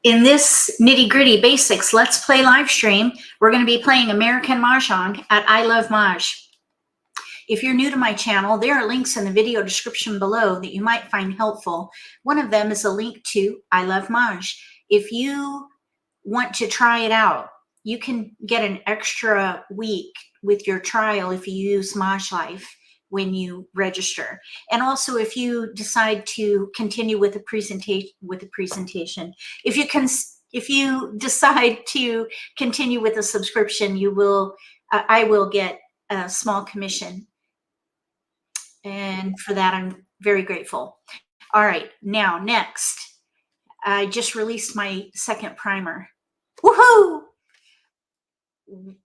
In this nitty-gritty basics Let's Play live stream, we're going to be playing American Mah Jongg at I Love Mahj. If you're new to my channel, there are links in the video description below that you might find helpful. One of them is a link to I Love Mahj. If you want to try it out, you can get an extra week with your trial if you use MAHJLIFE when you register. And also if you decide to continue with the presentation, if you decide to continue with a subscription, I will get a small commission. And for that, I'm very grateful. All right, now next, I just released my second primer. Woohoo!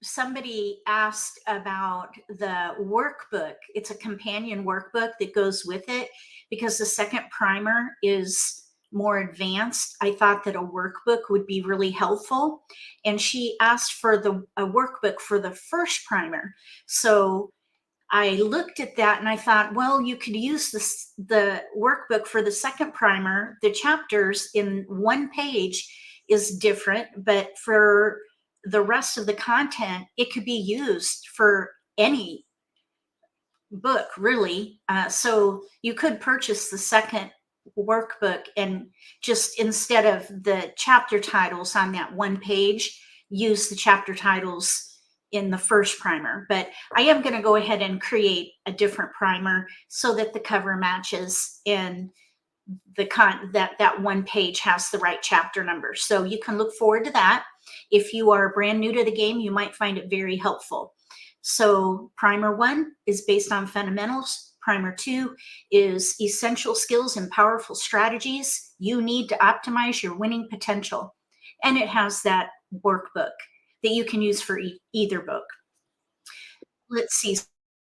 Somebody asked about the workbook. It's a companion workbook that goes with it because the second primer is more advanced. I thought that a workbook would be really helpful. And she asked for a workbook for the first primer. So I looked at that and I thought, well, you could use the workbook for the second primer. The chapters in one page is different, but for the rest of the content, it could be used for any book, really. So you could purchase the second workbook and just instead of the chapter titles on that one page, use the chapter titles in the first primer. But I am going to go ahead and create a different primer so that the cover matches and that one page has the right chapter number. So you can look forward to that. If you are brand new to the game, you might find it very helpful. So primer 1 is based on fundamentals. Primer 2 is essential skills and powerful strategies you need to optimize your winning potential. And it has that workbook that you can use for either book. Let's see.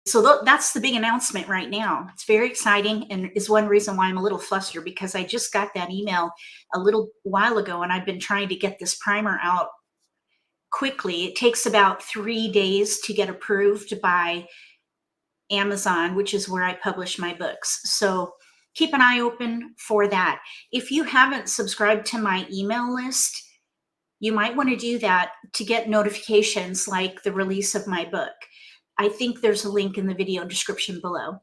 So that's the big announcement right now. It's very exciting and is one reason why I'm a little flustered, because I just got that email a little while ago and I've been trying to get this primer out quickly. It takes about 3 days to get approved by Amazon, which is where I publish my books. So keep an eye open for that. If you haven't subscribed to my email list, you might want to do that to get notifications like the release of my book. I think there's a link in the video description below.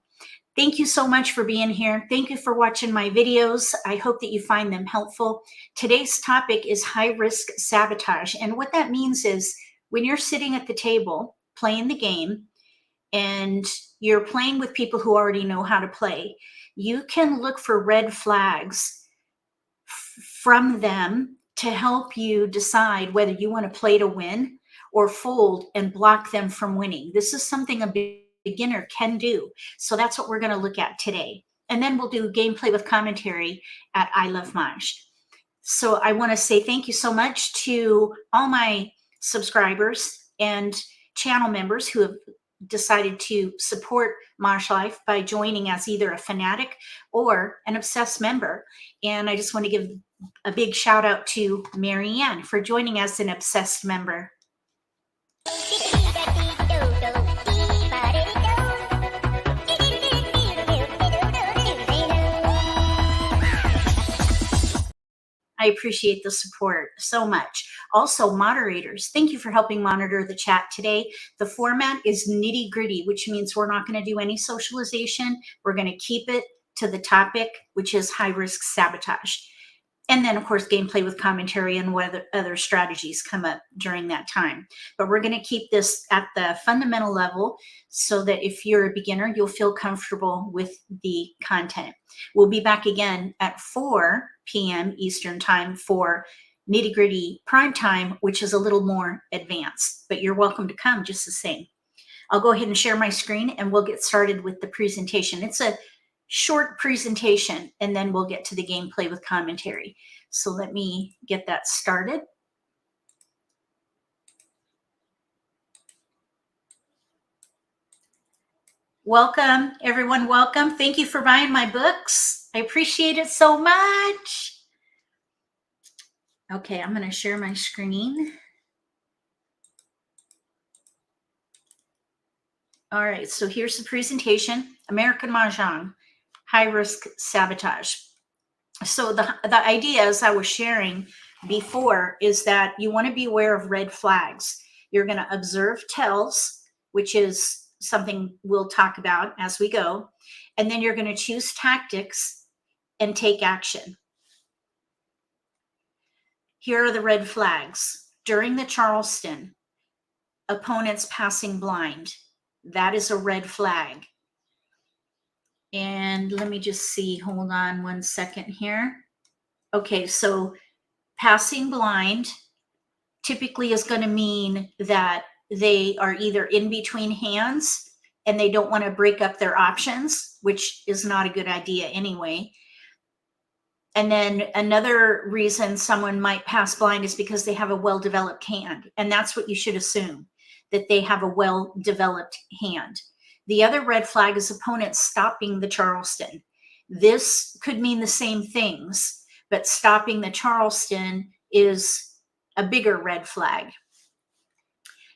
Thank you so much for being here. Thank you for watching my videos. I hope that you find them helpful. Today's topic is high-risk sabotage. And what that means is when you're sitting at the table playing the game and you're playing with people who already know how to play, you can look for red flags from them to help you decide whether you want to play to win or fold and block them from winning. This is something a beginner can do. So that's what we're going to look at today. And then we'll do gameplay with commentary at I Love Mahj. So I want to say thank you so much to all my subscribers and channel members who have decided to support MAHJLIFE by joining as either a fanatic or an obsessed member. And I just want to give a big shout out to Marianne for joining as an obsessed member. I appreciate the support so much. Also, moderators, thank you for helping monitor the chat today. The format is nitty-gritty, which means we're not going to do any socialization. We're going to keep it to the topic, which is high-risk sabotage. And then, of course, gameplay with commentary and what other strategies come up during that time. But we're going to keep this at the fundamental level so that if you're a beginner, you'll feel comfortable with the content. We'll be back again at 4 p.m. Eastern Time for nitty-gritty prime time, which is a little more advanced. But you're welcome to come just the same. I'll go ahead and share my screen and we'll get started with the presentation. It's a short presentation and then we'll get to the gameplay with commentary. So let me get that started. Welcome, everyone, welcome. Thank you for buying my books. I appreciate it so much. Okay, I'm going to share my screen. All right, so here's the presentation, American Mah Jongg, high-risk sabotage. So the ideas I was sharing before is that you want to be aware of red flags. You're going to observe tells, which is something we'll talk about as we go. And then you're going to choose tactics and take action. Here are the red flags. During the Charleston, opponents passing blind. That is a red flag. And let me just see, hold on 1 second here. Okay, so passing blind typically is going to mean that they are either in between hands and they don't want to break up their options, which is not a good idea anyway. And then another reason someone might pass blind is because they have a well-developed hand. And that's what you should assume, that they have a well-developed hand. The other red flag is opponents stopping the Charleston. This could mean the same things, but stopping the Charleston is a bigger red flag.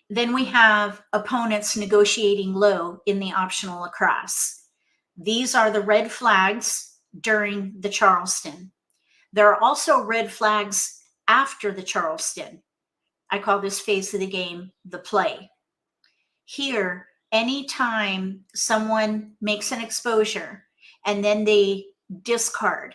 Then we have opponents negotiating low in the optional across. These are the red flags during the Charleston. There are also red flags after the Charleston. I call this phase of the game the play. Here, anytime someone makes an exposure and then they discard,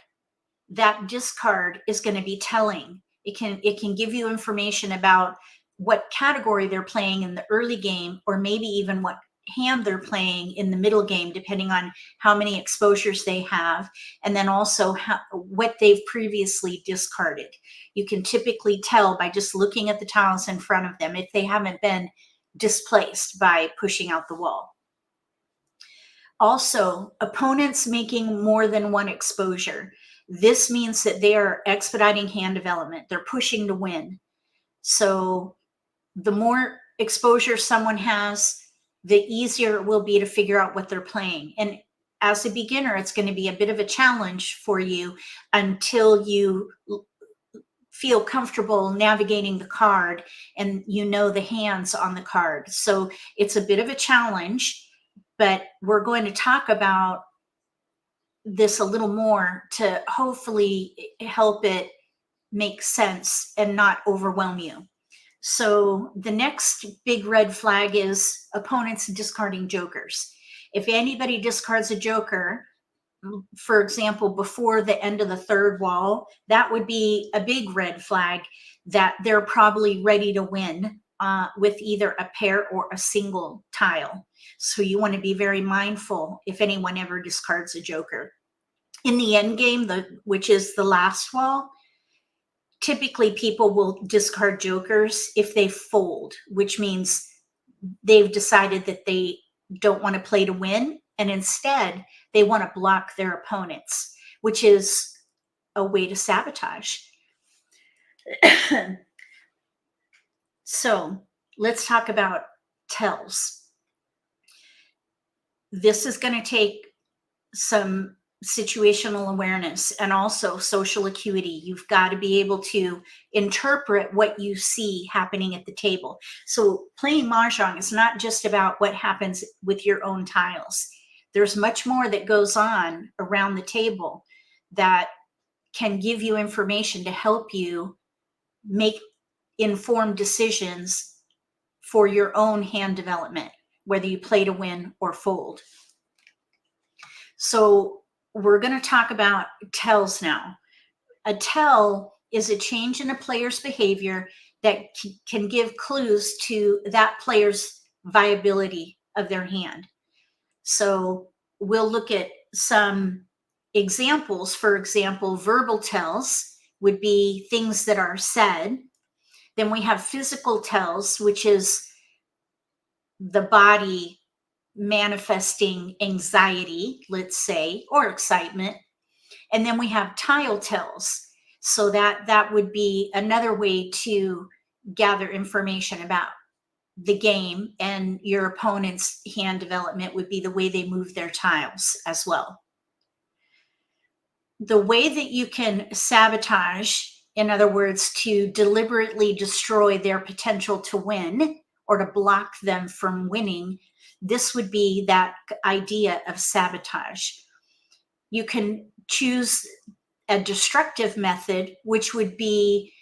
that discard is going to be telling. It can give you information about what category they're playing in the early game, or maybe even what hand they're playing in the middle game, depending on how many exposures they have, and then also what they've previously discarded. You can typically tell by just looking at the tiles in front of them if they haven't been displaced by pushing out the wall. Also, opponents making more than one exposure. This means that they are expediting hand development. They're pushing to win. So the more exposure someone has, the easier it will be to figure out what they're playing. And as a beginner, it's going to be a bit of a challenge for you until you feel comfortable navigating the card and you know the hands on the card. So it's a bit of a challenge, but we're going to talk about this a little more to hopefully help it make sense and not overwhelm you. So the next big red flag is opponents discarding jokers. If anybody discards a joker, for example, before the end of the third wall, that would be a big red flag that they're probably ready to win with either a pair or a single tile. So you want to be very mindful if anyone ever discards a joker. In the end game, which is the last wall, typically people will discard jokers if they fold, which means they've decided that they don't want to play to win, and instead they want to block their opponents, which is a way to sabotage. So let's talk about tells. This is going to take some situational awareness and also social acuity. You've got to be able to interpret what you see happening at the table. So playing Mahjong is not just about what happens with your own tiles. There's much more that goes on around the table that can give you information to help you make informed decisions for your own hand development, whether you play to win or fold. So we're going to talk about tells now. A tell is a change in a player's behavior that can give clues to that player's viability of their hand. So we'll look at some examples. For example, verbal tells would be things that are said. Then we have physical tells, which is the body manifesting anxiety, let's say, or excitement. And then we have tile tells. So that would be another way to gather information about the game, and your opponent's hand development would be the way they move their tiles as well. The way that you can sabotage, in other words, to deliberately destroy their potential to win or to block them from winning, this would be that idea of sabotage. You can choose a destructive method, which would be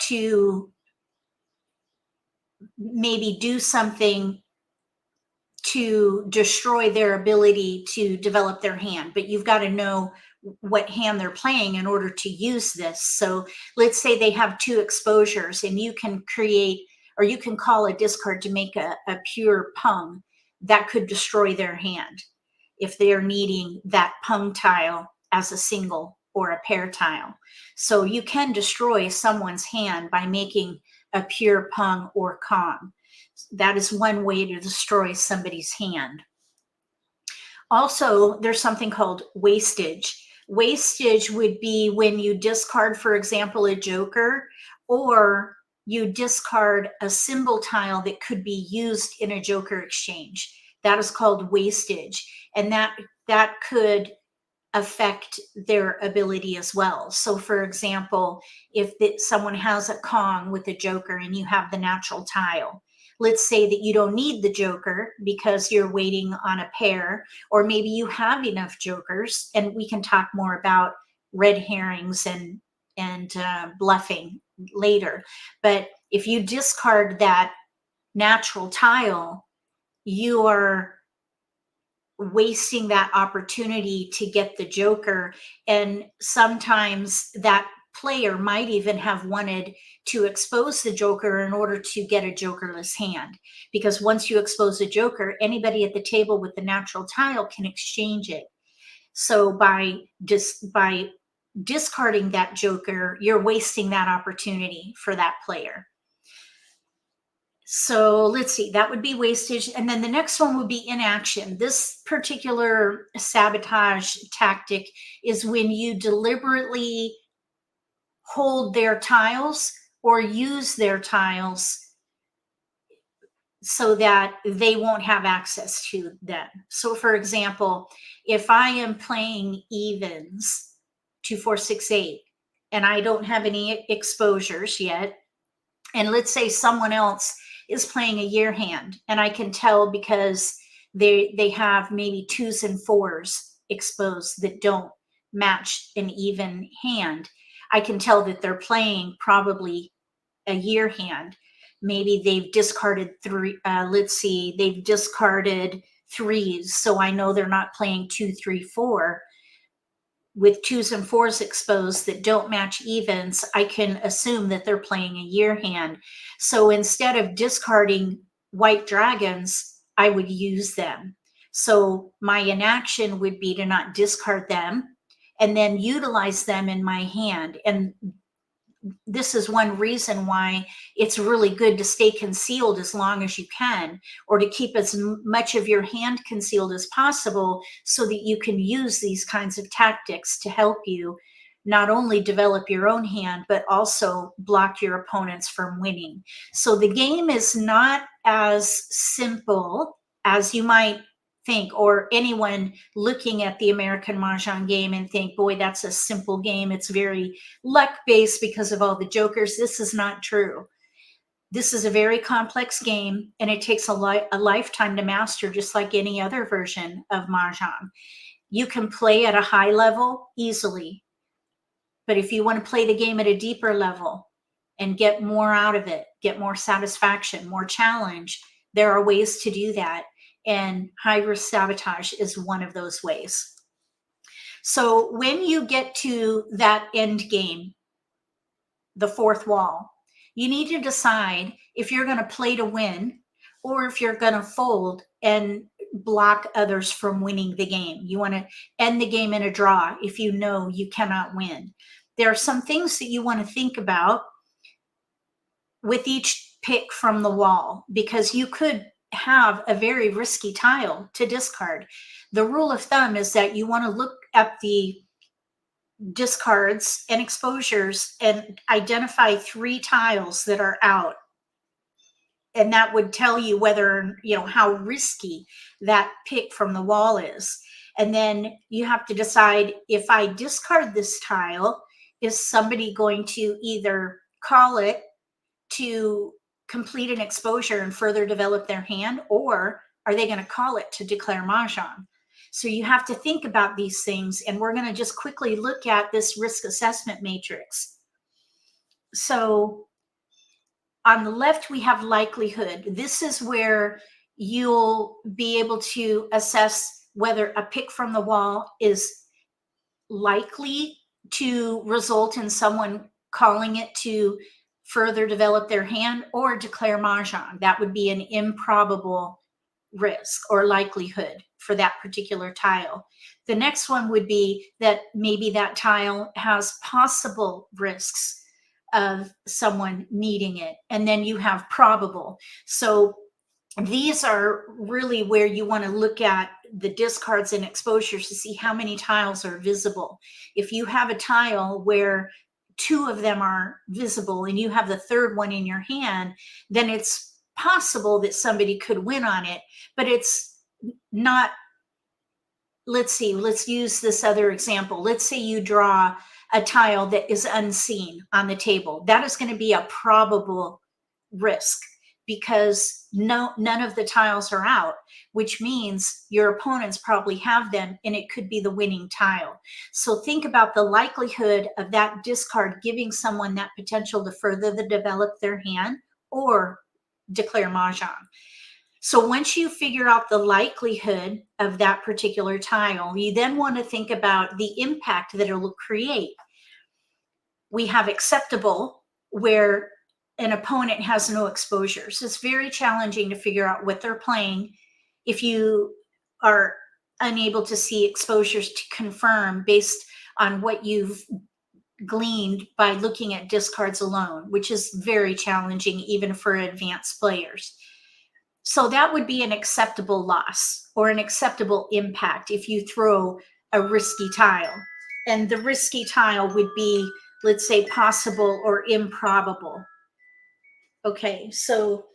to maybe do something to destroy their ability to develop their hand, but you've got to know what hand they're playing in order to use this. So let's say they have 2 exposures, and you can create, or you can call a discard to make a pure pung that could destroy their hand if they're needing that pung tile as a single or a pair tile. So you can destroy someone's hand by making a pure pung or kong. That is one way to destroy somebody's hand. Also, there's something called wastage. Wastage would be when you discard, for example, a joker, or you discard a symbol tile that could be used in a joker exchange. That is called wastage, and that could affect their ability as well. So for example, if someone has a kong with a joker and you have the natural tile, let's say that you don't need the joker because you're waiting on a pair, or maybe you have enough jokers, and we can talk more about red herrings and bluffing later. But if you discard that natural tile, you are wasting that opportunity to get the joker. And sometimes that player might even have wanted to expose the joker in order to get a jokerless hand, because once you expose a joker, anybody at the table with the natural tile can exchange it. So by discarding that joker, you're wasting that opportunity for that player. So let's see, that would be wastage. And then the next one would be inaction. This particular sabotage tactic is when you deliberately hold their tiles or use their tiles so that they won't have access to them. So for example, if I am playing evens 2, 4, 6, 8, and I don't have any exposures yet, and let's say someone else is playing a year hand, and I can tell because they have maybe 2s and 4s exposed that don't match an even hand, I can tell that they're playing probably a year hand. Maybe they've discarded 3, let's see, they've discarded 3s, so I know they're not playing 2, 3, 4. With 2s and 4s exposed that don't match evens, I can assume that they're playing a year hand. So instead of discarding white dragons, I would use them. So my inaction would be to not discard them and then utilize them in my hand. And this is one reason why it's really good to stay concealed as long as you can, or to keep as much of your hand concealed as possible, so that you can use these kinds of tactics to help you not only develop your own hand, but also block your opponents from winning. So the game is not as simple as you might think, or anyone looking at the American Mah Jongg game and think, boy, that's a simple game. It's very luck-based because of all the jokers. This is not true. This is a very complex game, and it takes a lifetime to master, just like any other version of Mahjong. You can play at a high level easily, but if you want to play the game at a deeper level and get more out of it, get more satisfaction, more challenge, there are ways to do that. And high-risk sabotage is one of those ways. So when you get to that end game, the 4th wall, you need to decide if you're going to play to win, or if you're going to fold and block others from winning the game. You want to end the game in a draw if you know you cannot win. There are some things that you want to think about with each pick from the wall, because you could have a very risky tile to discard. The rule of thumb is that you want to look at the discards and exposures and identify 3 tiles that are out, and that would tell you whether, how risky that pick from the wall is. And then you have to decide, if I discard this tile, is somebody going to either call it to complete an exposure and further develop their hand, or are they going to call it to declare Mahjong? So you have to think about these things, and we're going to just quickly look at this risk assessment matrix. So On the left, we have likelihood. This is where you'll be able to assess whether a pick from the wall is likely to result in someone calling it to further develop their hand or declare Mahjong. That would be an improbable risk or likelihood for that particular tile. The next one would be that maybe that tile has possible risks of someone needing it. And then you have probable. So these are really where you want to look at the discards and exposures to see how many tiles are visible. If you have a tile where 2 of them are visible and you have the third one in your hand, then it's possible that somebody could win on it, but it's not. Let's see, let's use this other example. Let's say you draw a tile that is unseen on the table. That is going to be a probable risk because none of the tiles are out, which means your opponents probably have them and it could be the winning tile. So think about the likelihood of that discard giving someone that potential to further develop their hand or declare Mahjong. So once you figure out the likelihood of that particular tile, you then want to think about the impact that it will create. We have acceptable, where an opponent has no exposures. It's very challenging to figure out what they're playing if you are unable to see exposures to confirm based on what you've gleaned by looking at discards alone, which is very challenging even for advanced players. So that would be an acceptable loss or an acceptable impact if you throw a risky tile. And the risky tile would be, let's say, possible or improbable. Okay, so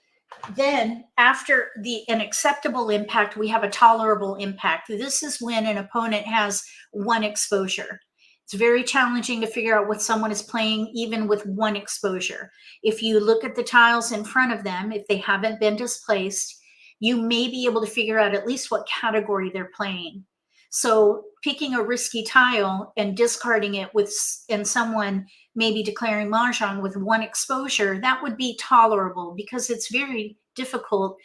then after an acceptable impact, we have a tolerable impact. This is when an opponent has 1 exposure. It's very challenging to figure out what someone is playing even with 1 exposure. If you look at the tiles in front of them, if they haven't been displaced, you may be able to figure out at least what category they're playing. So picking a risky tile and discarding it and someone maybe declaring Mahjong with 1 exposure, that would be tolerable because it's very difficult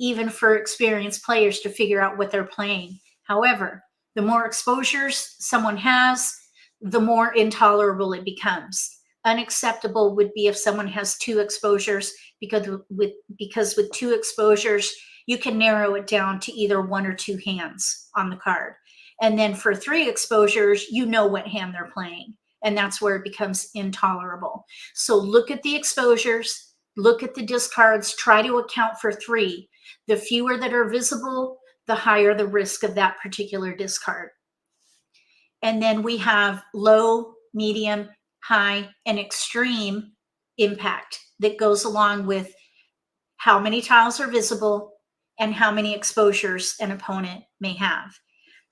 even for experienced players to figure out what they're playing. However, the more exposures someone has, the more intolerable it becomes. Unacceptable would be if someone has 2 exposures, because with 2 exposures, you can narrow it down to either 1 or 2 hands on the card. And then for 3 exposures, you know what hand they're playing. And that's where it becomes intolerable. So look at the exposures, look at the discards, try to account for 3. The fewer that are visible, the higher the risk of that particular discard. And then we have low, medium, high, and extreme impact that goes along with how many tiles are visible and how many exposures an opponent may have.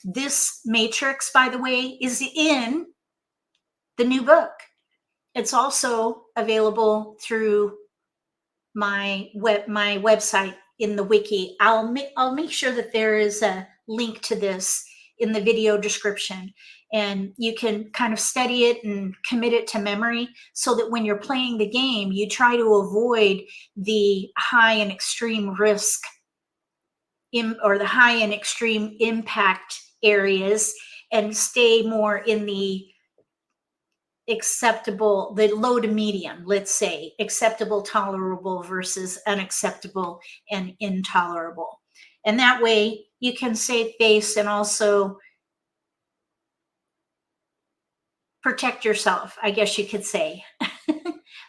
This matrix, by the way, is in the new book. It's also available through my website in the wiki. I'll make sure that there is a link to this in the video description, and you can kind of study it and commit it to memory so that when you're playing the game, you try to avoid the high and extreme risk or the high and extreme impact areas and stay more in the acceptable, the low to medium, let's say, acceptable, tolerable versus unacceptable and intolerable. And that way you can save face and also protect yourself, I guess you could say.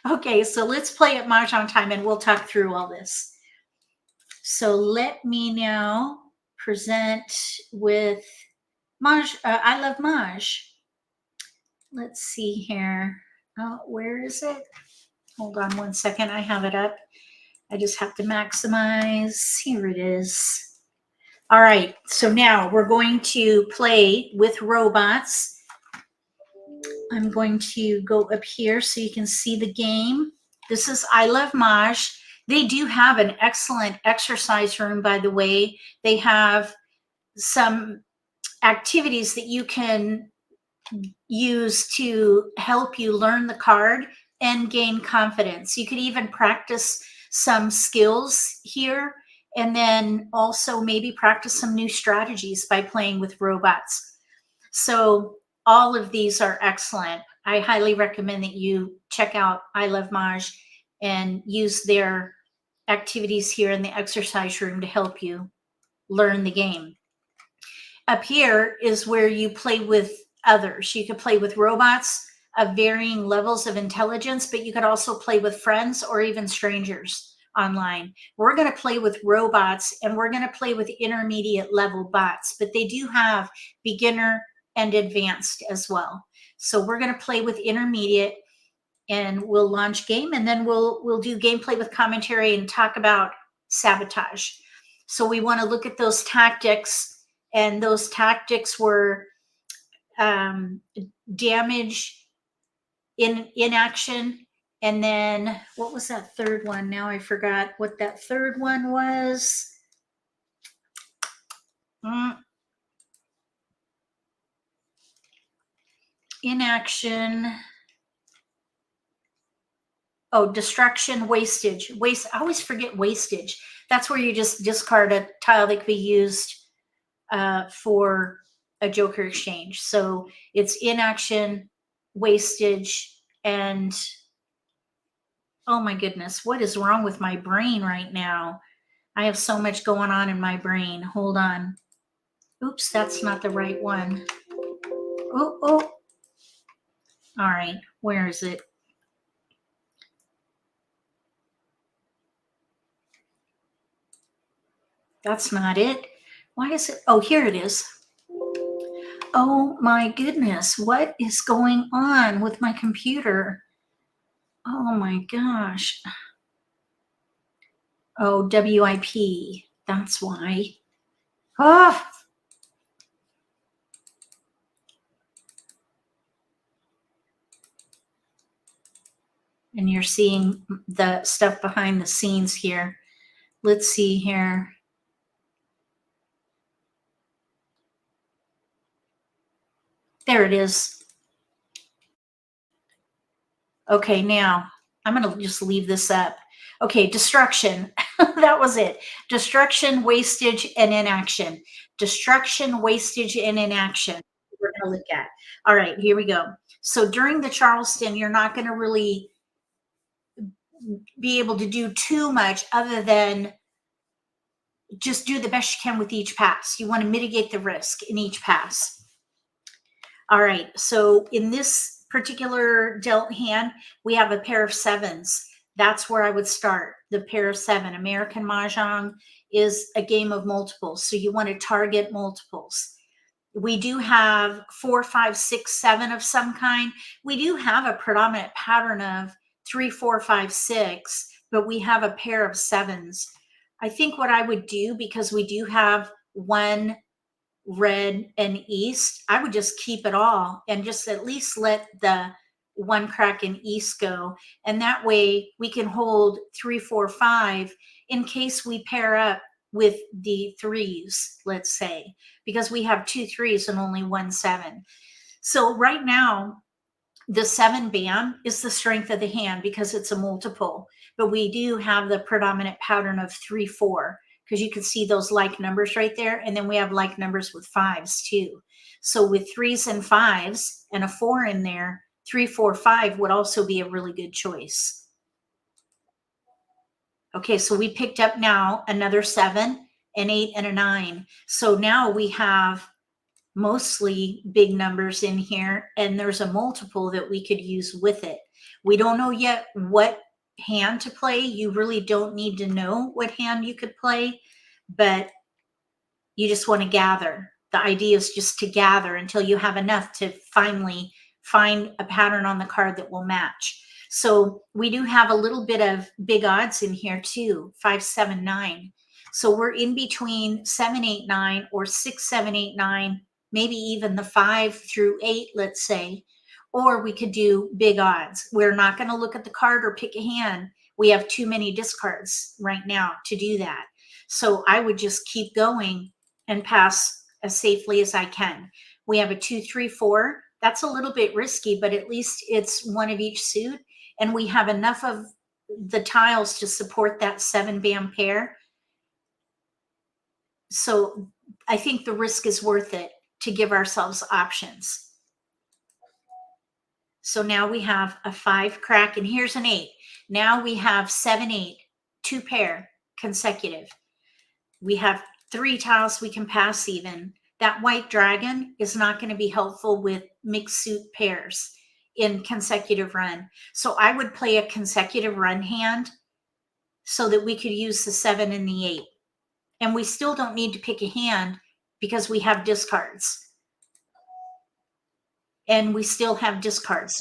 Okay, so let's play at Mahjong Time and we'll talk through all this. So let me now present with Mahj. I love Mahj. Let's see here. Oh, where is it? Hold on 1 second. I have it up. I just have to maximize. Here it is. All right. So now we're going to play with robots. I'm going to go up here so you can see the game. This is I Love Mahj. They do have an excellent exercise room, by the way. They have some activities that you can use to help you learn the card and gain confidence. You could even practice some skills here, and then also maybe practice some new strategies by playing with robots. So all of these are excellent. I highly recommend that you check out I Love Mahj and use their activities here in the exercise room to help you learn the game. Up here is where you play with others. You could play with robots of varying levels of intelligence, but you could also play with friends or even strangers online. We're going to play with robots, and we're going to play with intermediate level bots, but they do have beginner and advanced as well. So we're going to play with intermediate, and we'll launch game, and then we'll do gameplay with commentary and talk about sabotage. So we want to look at those tactics, and those tactics were damage, inaction, and then what was that third one? Now I forgot what that third one was. Inaction. Oh, destruction, wastage. I always forget wastage. That's where you just discard a tile that could be used for a joker exchange. So it's inaction, wastage, and oh my goodness, what is wrong with my brain right now? I have so much going on in my brain. Hold on. Oops, that's not the right one. Oh. All right, where is it? That's not it. Why is it? Oh, here it is. Oh my goodness, what is going on with my computer? Oh my gosh. Oh, WIP. That's why. Oh. And you're seeing the stuff behind the scenes here. Let's see here. There it is. Okay, now I'm going to just leave this up. Okay, destruction. That was it. Destruction, wastage, and inaction. Destruction, wastage, and inaction. We're going to look at. All right, here we go. So during the Charleston, you're not going to really be able to do too much other than just do the best you can with each pass. You want to mitigate the risk in each pass. All right, so in this particular dealt hand, we have a pair of sevens. That's where I would start, the pair of seven. American Mah Jongg is a game of multiples, so you want to target multiples. We do have 4, 5, 6, 7 of some kind. We do have a predominant pattern of 3, 4, 5, 6, but we have a pair of sevens. I think what I would do, because we do have one red and east, I would just keep it all and just at least let the one crack in east go. And that way we can hold 3, 4, 5 in case we pair up with the threes, let's say, because we have 2 3s and only 1 7. So right now, the 7 bam is the strength of the hand because it's a multiple, but we do have the predominant pattern of 3 4 because you can see those like numbers right there. And then we have like numbers with 5s too. So with 3s and 5s and a 4 in there, 3 4 5 would also be a really good choice. Okay, so we picked up now another 7, an 8, and a 9. So now we have mostly big numbers in here, and there's a multiple that we could use with it. We don't know yet what hand to play. You really don't need to know what hand you could play, but you just want to gather. The idea is just to gather until you have enough to finally find a pattern on the card that will match. So we do have a little bit of big odds in here too, 5, 7, 9. So we're in between 7, 8, 9 or 6, 7, 8, 9, maybe even the 5 through 8, let's say, or we could do big odds. We're not going to look at the card or pick a hand. We have too many discards right now to do that. So I would just keep going and pass as safely as I can. We have a 2, 3, 4. That's a little bit risky, but at least it's one of each suit. and we have enough of the tiles to support that 7-band pair. So I think the risk is worth it to give ourselves options. So now we have a 5 crack, and here's an 8. Now we have 7, 8, 2 pair consecutive. We have 3 tiles we can pass even. That white dragon is not going to be helpful with mixed suit pairs in consecutive run. So I would play a consecutive run hand so that we could use the 7 and the 8. And we still don't need to pick a hand because we have discards. And we still have discards.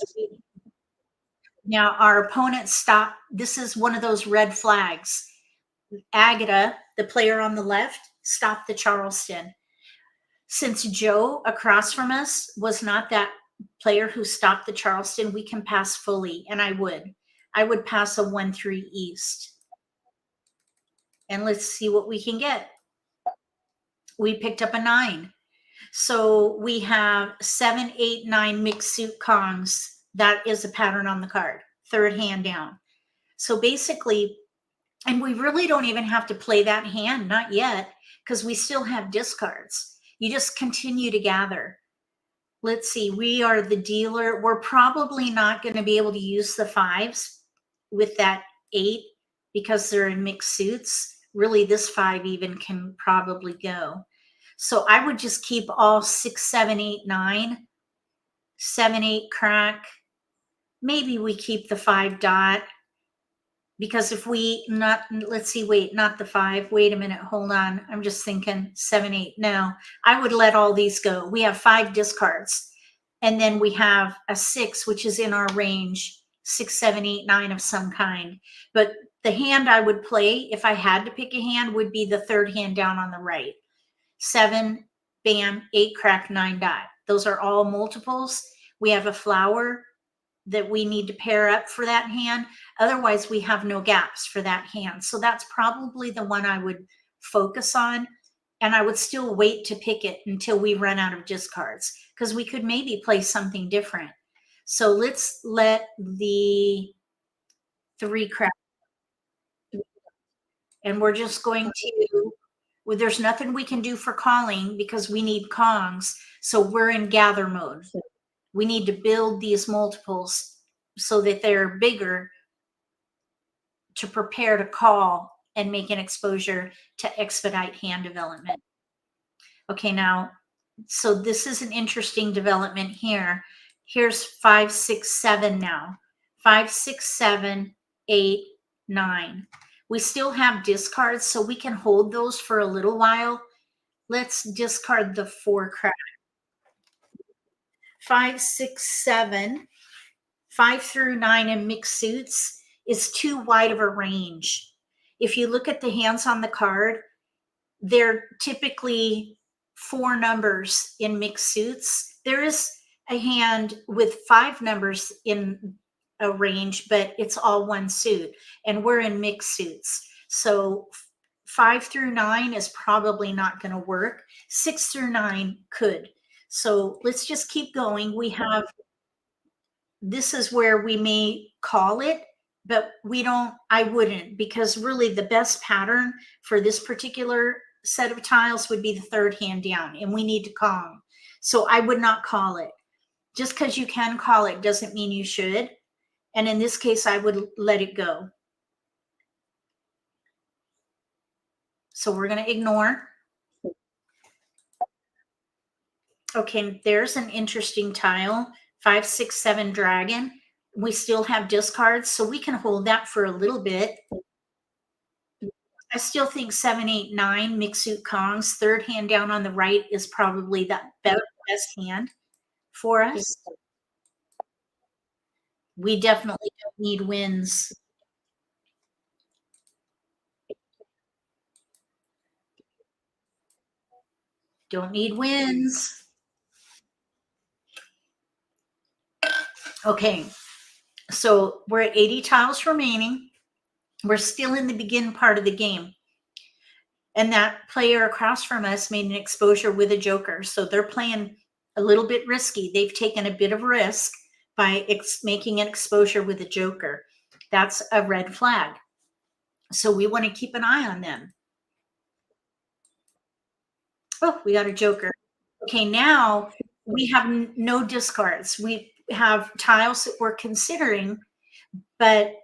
Now our opponent stopped. This is one of those red flags. Agata, the player on the left, stopped the Charleston. Since Joe across from us was not that player who stopped the Charleston, we can pass fully, and I would pass a 1-3 East. And let's see what we can get. We picked up a 9. So we have 7, 8, 9 mixed suit Kongs. That is a pattern on the card, 3rd hand down. So basically, and we really don't even have to play that hand, not yet, because we still have discards. You just continue to gather. Let's see, we are the dealer. We're probably not going to be able to use the 5s with that 8 because they're in mixed suits. Really, this 5 even can probably go. So I would just keep all 6, 7, 8, 9, 7, 8 crack. Maybe we keep the 5 dot. Because if we not, let's see, wait, not the 5. Wait a minute, hold on. I'm just thinking 7, 8. No, I would let all these go. We have 5 discards. And then we have a 6, which is in our range, 6, 7, 8, 9 of some kind. But the hand I would play, if I had to pick a hand, would be the 3rd hand down on the right. 7, bam, 8 crack, 9 dot. Those are all multiples. We have a flower that we need to pair up for that hand. Otherwise, we have no gaps for that hand. So that's probably the one I would focus on. And I would still wait to pick it until we run out of discards, because we could maybe play something different. So let's let the 3 crack. And we're just going to, well, there's nothing we can do for calling because we need Kongs. So we're in gather mode. We need to build these multiples so that they're bigger to prepare to call and make an exposure to expedite hand development. Okay, now, so this is an interesting development here. Here's 5, 6, 7 now. 5, 6, 7, 8, 9. We still have discards, so we can hold those for a little while. Let's discard the 4 crack. 5, 6, 7, 5 through 9 in mixed suits is too wide of a range. If you look at the hands on the card, they're typically 4 numbers in mixed suits. There is a hand with 5 numbers in a range, but it's all 1 suit, and we're in mixed suits. So 5 through 9 is probably not going to work. 6 through 9 could. So let's just keep going. We have, this is where we may call it, but we don't, I wouldn't, because really the best pattern for this particular set of tiles would be the 3rd hand down, and we need to call. So I would not call it. Just because you can call it doesn't mean you should. And in this case, I would let it go. So we're going to ignore. Okay, there's an interesting tile, 5, 6, 7 dragon. We still have discards, so we can hold that for a little bit. I still think 7, 8, 9 mixed suit Kongs, 3rd hand down on the right is probably the best hand for us. We definitely don't need wins. Don't need wins. Okay, so we're at 80 tiles remaining. We're still in the begin part of the game. And that player across from us made an exposure with a joker. So they're playing a little bit risky. They've taken a bit of risk, by making an exposure with a joker. That's a red flag. So we want to keep an eye on them. Oh, we got a joker. Okay, now we have no discards. We have tiles that we're considering, but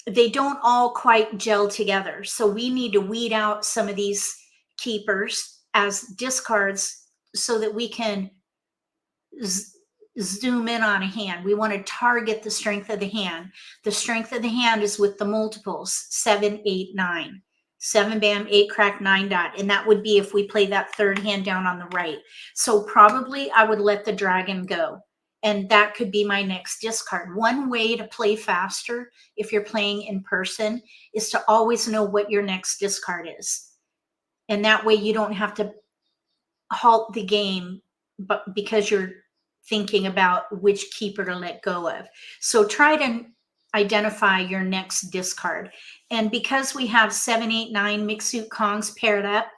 they don't all quite gel together. So we need to weed out some of these keepers as discards so that we can zoom in on a hand. We want to target the strength of the hand. The strength of the hand is with the multiples 7, 8, 9. 7 bam, 8 crack, 9 dot. And that would be if we play that third hand down on the right. So probably I would let the dragon go. And that could be my next discard. One way to play faster if you're playing in person is to always know what your next discard is. And that way you don't have to halt the game but because you're thinking about which keeper to let go of. So try to identify your next discard. And because we have 7, 8, 9 mixed suit Kongs paired up,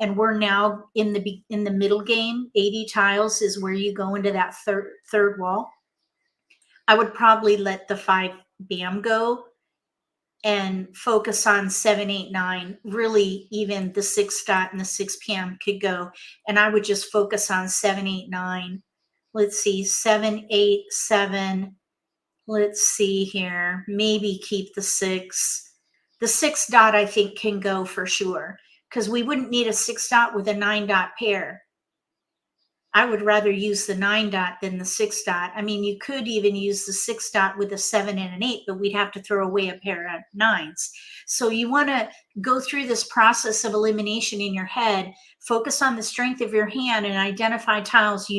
and we're now in the middle game, 80 tiles is where you go into that third wall. I would probably let the 5 bam go and focus on 7, 8, 9. Really, even the 6 dot and the 6 p.m. could go. And I would just focus on 7, 8, 9. Let's see, 7, 8, 7. Let's see here. Maybe keep the 6. The 6 dot, I think, can go for sure because we wouldn't need a 6 dot with a 9 dot pair. I would rather use the 9 dot than the 6 dot. I mean, you could even use the 6 dot with a 7 and an 8, but we'd have to throw away a pair of 9s. So you want to go through this process of elimination in your head, focus on the strength of your hand, and identify tiles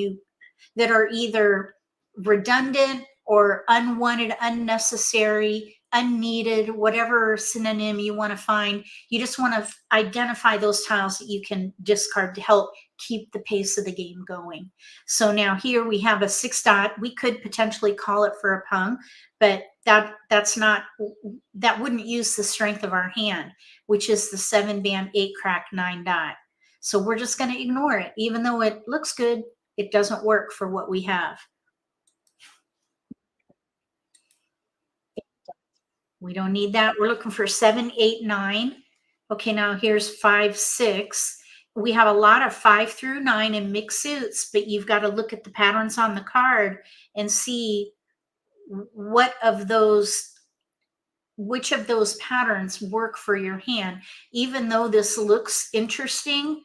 that are either redundant or unwanted, unnecessary, unneeded, whatever synonym you want to find. You just want to identify those tiles that you can discard to help keep the pace of the game going. So now here we have a 6 dot. We could potentially call it for a pung, but that wouldn't use the strength of our hand, which is the 7 bam, 8 crack, 9 dot. So we're just going to ignore it. Even though it looks good, it doesn't work for what we have. We don't need that. We're looking for 7, 8, 9. Okay, now here's 5, 6. We have a lot of 5 through 9 in mixed suits, but you've got to look at the patterns on the card and see which of those patterns work for your hand. Even though this looks interesting,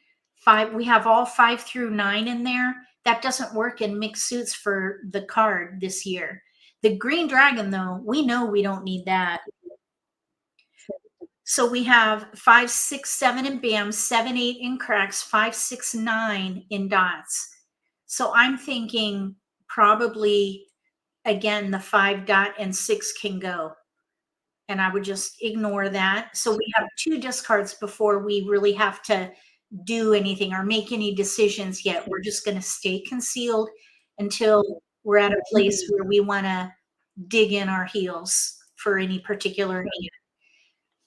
we have all 5 through 9 in there. That doesn't work in mixed suits for the card this year. The green dragon, though, we know we don't need that. So we have 5, 6, 7 in bam, 7, 8 in cracks, 5, 6, 9 in dots. So I'm thinking probably, again, the 5 dot and 6 can go. And I would just ignore that. So we have 2 discards before we really have to do anything or make any decisions yet. We're just going to stay concealed until we're at a place where we want to dig in our heels for any particular hand.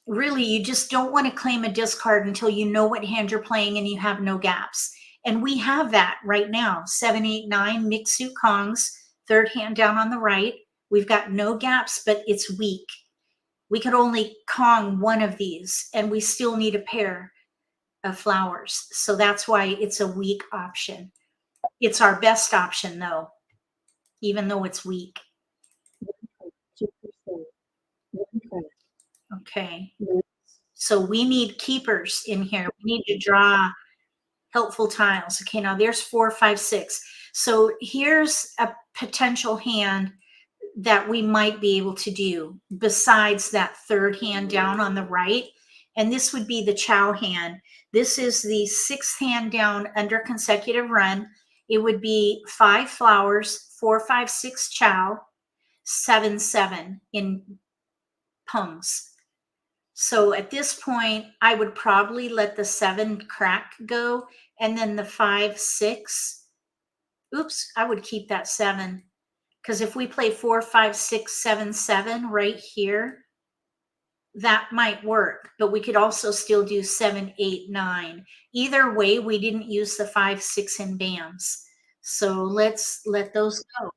Really, you just don't want to claim a discard until you know what hand you're playing and you have no gaps. And we have that right now. 7, 8, 9 mixed suit Kongs, third hand down on the right. We've got no gaps, but it's weak. We could only Kong one of these, and we still need a pair of flowers. So that's why it's a weak option. It's our best option, though, even though it's weak. Okay. So we need keepers in here. We need to draw helpful tiles. Okay, now there's 4, 5, 6. So here's a potential hand that we might be able to do besides that third hand down on the right. And this would be the chow hand. This is the 6th hand down under consecutive run. It would be 5 flowers, 4, 5, 6 chow, 7, 7 in pungs. So at this point, I would probably let the 7 crack go, and then the 5, 6. Oops, I would keep that 7. Because if we play 4, 5, 6, 7, 7 right here, that might work. But we could also still do 7, 8, 9. Either way, we didn't use the 5, 6 in bams. So let's let those go.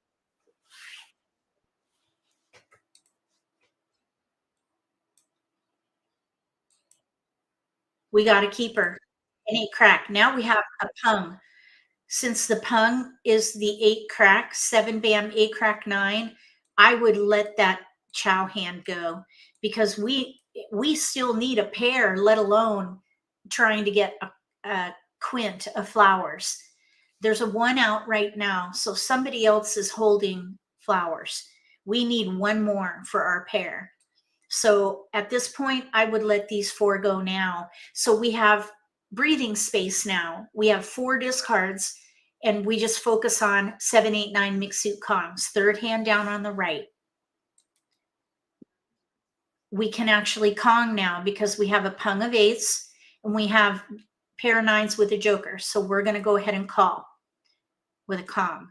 We got a keeper. An 8 crack. Now we have a pung. Since the pung is the 8 crack, 7 bam, 8 crack 9, I would let that chow hand go because we still need a pair, let alone trying to get a quint of flowers. There's a 1 out right now, so somebody else is holding flowers. We need 1 more for our pair. So at this point, I would let these 4 go now. So we have breathing space now. We have 4 discards, and we just focus on 7, 8, 9 mixed suit Kongs. Third hand down on the right. We can actually Kong now because we have a pung of 8s and we have pair of 9s with a joker. So we're going to go ahead and call with a Kong.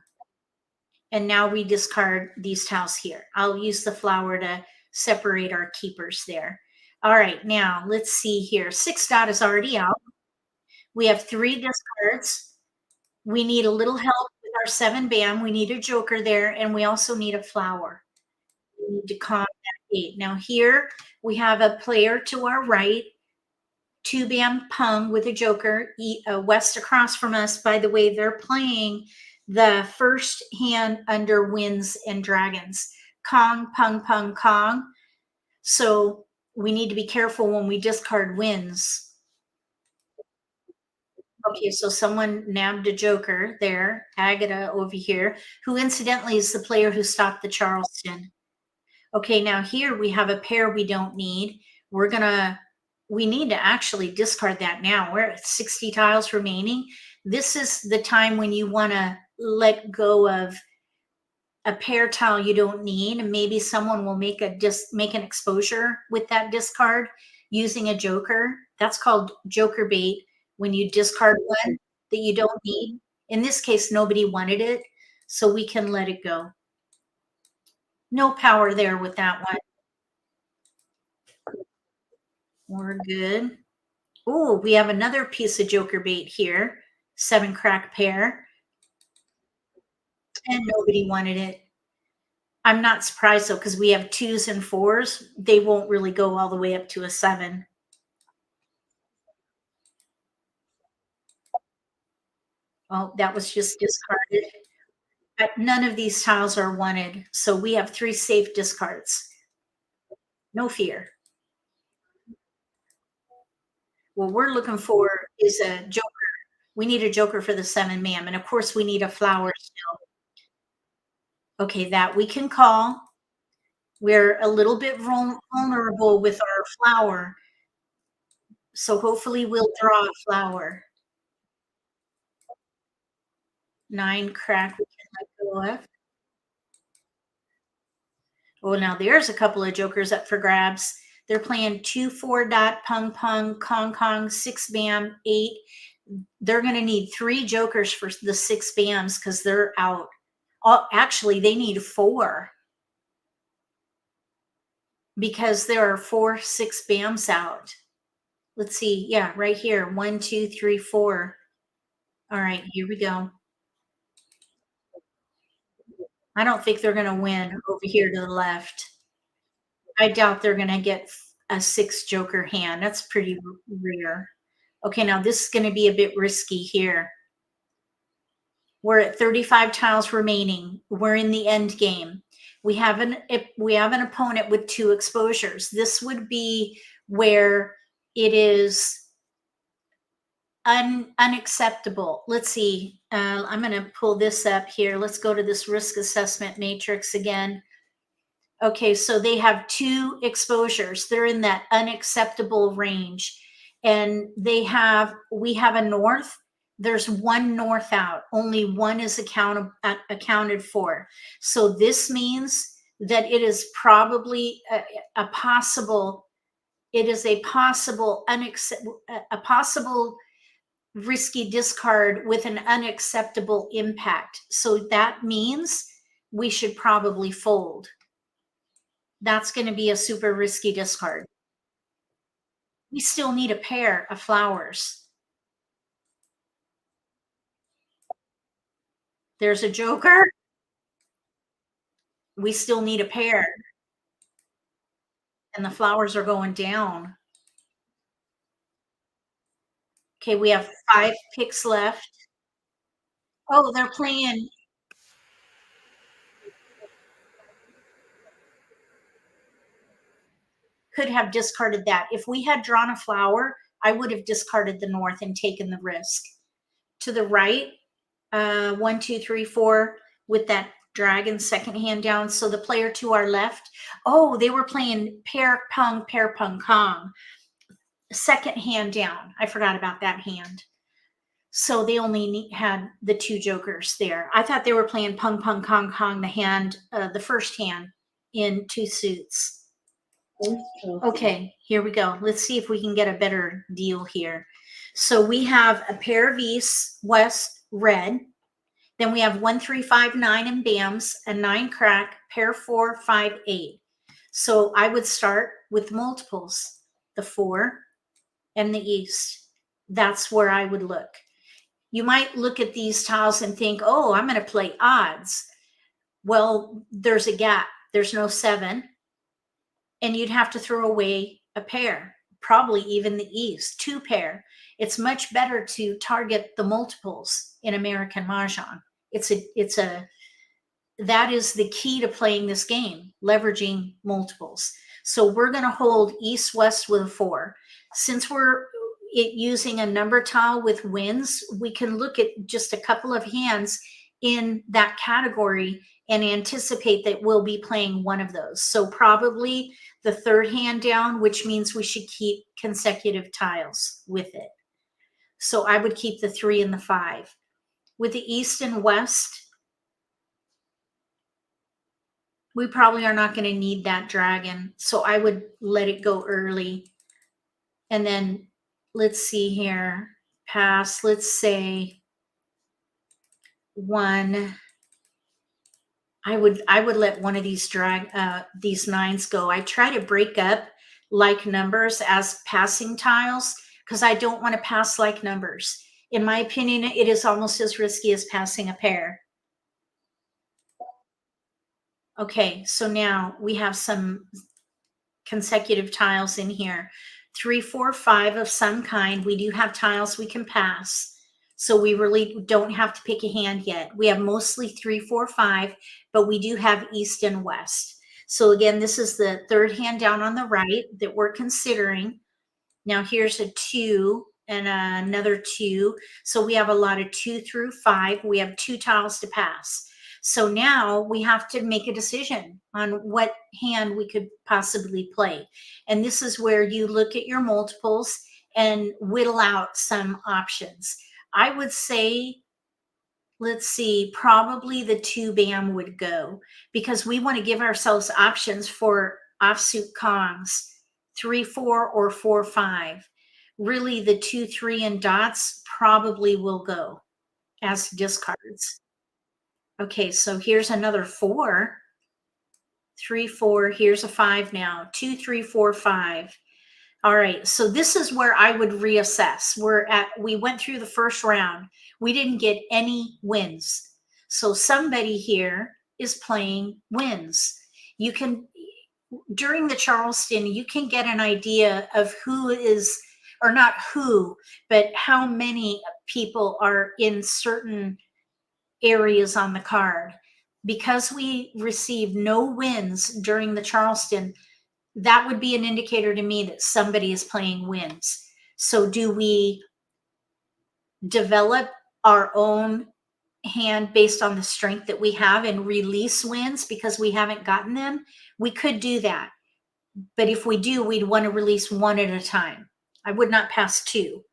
And now we discard these tiles here. I'll use the flower to separate our keepers there. All right, now let's see here. 6 dot is already out. We have 3 discards. We need a little help with our 7 bam. We need a joker there, and we also need a flower. We need to calm that 8. Now here we have a player to our right, 2 bam pung with a joker, west across from us. By the way, they're playing the first hand under winds and dragons. Kong, pung, pung, Kong. So we need to be careful when we discard winds. Okay, so someone nabbed a joker there, Agata over here, who incidentally is the player who stopped the Charleston. Okay, now here we have a pair we don't need. We need to actually discard that now. We're at 60 tiles remaining. This is the time when you want to let go of a pair tile you don't need, and maybe someone will make an exposure with that discard using a joker. That's called joker bait, when you discard one that you don't need. In this case, nobody wanted it, so we can let it go. No power there with that one. We're good. Oh, we have another piece of joker bait here. 7 crack pair. And nobody wanted it. I'm not surprised though, because we have 2s and 4s. They won't really go all the way up to a 7. Oh, that was just discarded. But none of these tiles are wanted. So we have 3 safe discards. No fear. What we're looking for is a joker. We need a joker for the 7 bam. And of course, we need a flower still. Okay, that we can call. We're a little bit vulnerable with our flower. So hopefully we'll draw a flower. 9 crack, we can let go of. Oh, now there's a couple of jokers up for grabs. They're playing 2, 4 dot, pung, pung, Kong, Kong, 6 bam, 8. They're going to need 3 jokers for the 6 bams because they're out. Actually, they need 4 because there are 4, 6 bams out. Let's see. Yeah, right here. 1, 2, 3, 4. All right, here we go. I don't think they're going to win over here to the left. I doubt they're going to get a 6 joker hand. That's pretty rare. Okay, now this is going to be a bit risky here. We're at 35 tiles remaining. We're in the end game. We have an opponent with 2 exposures. This would be where it is unacceptable. Let's see. I'm going to pull this up here. Let's go to this risk assessment matrix again. Okay, so they have 2 exposures. They're in that unacceptable range. And we have a north. There's 1 north out. Only 1 is accounted for. So this means that it is probably a possible risky discard with an unacceptable impact. So that means we should probably fold. That's going to be a super risky discard. We still need a pair of flowers. There's a joker. We still need a pair. And the flowers are going down. Okay, we have 5 picks left. Oh, they're playing. Could have discarded that. If we had drawn a flower, I would have discarded the north and taken the risk. To the right, 1, 2, 3, 4, with that dragon second hand down. So the player to our left, oh, they were playing pair pung kong. Second hand down. I forgot about that hand. So they only had the 2 jokers there. I thought they were playing pung kong the hand, the first hand in 2 suits. Okay, here we go. Let's see if we can get a better deal here. So we have a pair of East, West, red. Then we have 1, 3, 5, 9 and bams, a 9 crack, pair 4, 5, 8. So I would start with multiples, the 4 and the East. That's where I would look. You might look at these tiles and think, oh, I'm going to play odds. Well, there's a gap. There's no 7. And you'd have to throw away a pair, probably even the East, 2 pair. It's much better to target the multiples in American Mah Jongg. That is the key to playing this game, leveraging multiples. So we're going to hold East, West with a 4. Since we're using a number tile with wins, we can look at just a couple of hands in that category and anticipate that we'll be playing one of those. So probably the 3rd hand down, which means we should keep consecutive tiles with it. So I would keep the 3 and the 5. With the East and West, we probably are not going to need that dragon. So I would let it go early. And then let's see here, pass, let's say 1. I would let one of these these 9s go. I try to break up like numbers as passing tiles because I don't want to pass like numbers. In my opinion, it is almost as risky as passing a pair. Okay, so now we have some consecutive tiles in here. 3, 4, 5 of some kind. We do have tiles we can pass. So we really don't have to pick a hand yet. We have mostly 3, 4, 5, but we do have East and West. So again, this is the 3rd hand down on the right that we're considering. Now here's a 2 and another 2. So we have a lot of 2 through 5. We have 2 tiles to pass. So now we have to make a decision on what hand we could possibly play. And this is where you look at your multiples and whittle out some options. I would say, let's see, probably the 2 bam would go because we want to give ourselves options for offsuit Kongs, 3, 4 or 4, 5. Really the 2, 3 and dots probably will go as discards. Okay, so here's another 4, 3, 4, here's a 5 now, 2, 3, 4, 5. All right, so this is where I would reassess. We went through the first round. We didn't get any wins. So somebody here is playing wins. You can, during the Charleston, you can get an idea of who is, or not who, but how many people are in certain areas on the card. Because we received no wins during the Charleston, that would be an indicator to me that somebody is playing wins. So do we develop our own hand based on the strength that we have and release wins because we haven't gotten them? We could do that. But if we do, we'd want to release 1 at a time. I would not pass 2.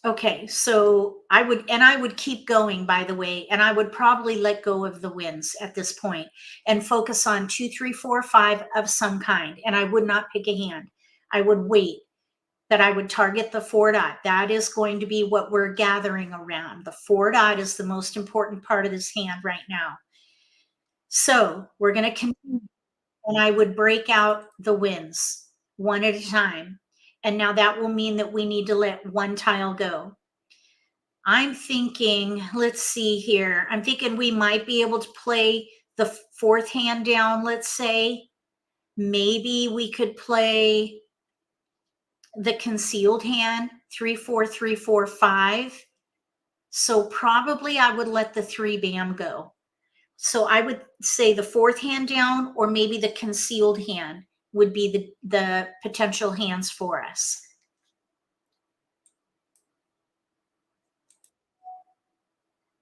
Okay, so I would keep going, by the way, and I would probably let go of the wins at this point and focus on 2, 3, 4, 5 of some kind. And I would not pick a hand. I would wait, that I would target the 4 dot. That is going to be what we're gathering around. The 4 dot is the most important part of this hand right now. So we're going to continue, and I would break out the wins 1 at a time. And now that will mean that we need to let 1 tile go. I'm thinking, let's see here. I'm thinking we might be able to play the 4th hand down, let's say. Maybe we could play the concealed hand, 3, 4, 3, 4, 5. So probably I would let the 3 bam go. So I would say the 4th hand down, or maybe the concealed hand would be the potential hands for us.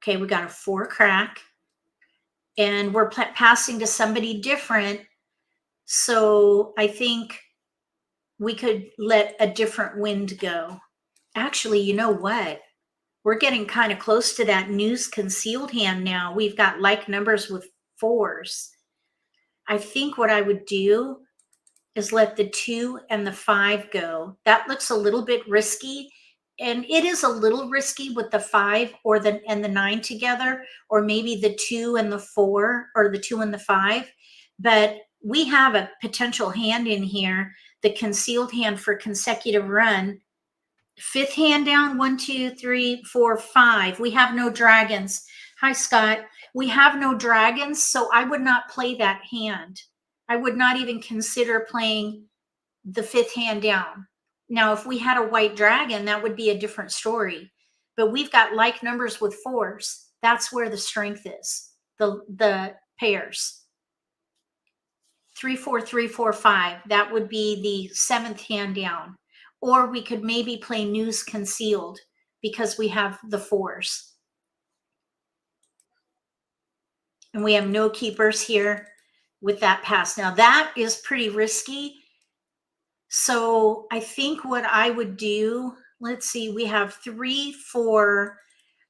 Okay, we got a 4 crack, and we're passing to somebody different. So I think we could let a different wind go. Actually, you know what? We're getting kind of close to that news concealed hand now. We've got like numbers with 4s. I think what I would do is let the 2 and the 5 go. That looks a little bit risky. And it is a little risky with the 5 or the 9 together, or maybe the 2 and the 4, or the 2 and the 5. But we have a potential hand in here, the concealed hand for consecutive run. 5th hand down, 1, 2, 3, 4, 5. We have no dragons. Hi, Scott. We have no dragons, so I would not play that hand. I would not even consider playing the 5th hand down. Now, if we had a white dragon, that would be a different story. But we've got like numbers with 4s. That's where the strength is, the pairs. 3, 4, 3, 4, 5. That would be the 7th hand down. Or we could maybe play news concealed because we have the 4s. And we have no keepers here with that pass. Now that is pretty risky. So I think what I would do, let's see, we have 3, 4.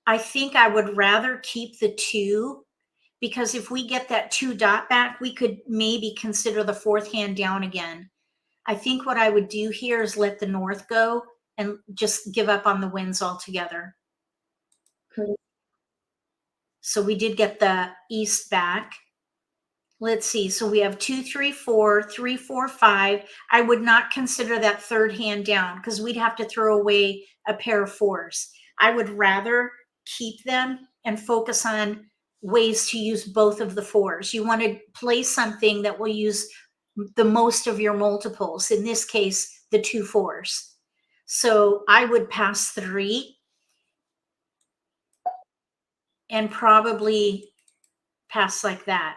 I think I would rather keep the 2, because if we get that 2 dot back, we could maybe consider the 4th hand down again. I think what I would do here is let the north go and just give up on the winds altogether. So we did get the east back. Let's see. So we have 2, 3, 4, 3, 4, 5. I would not consider that 3rd hand down because we'd have to throw away a pair of 4s. I would rather keep them and focus on ways to use both of the 4s. You want to play something that will use the most of your multiples. In this case, the 2 4s. So I would pass 3 and probably pass like that.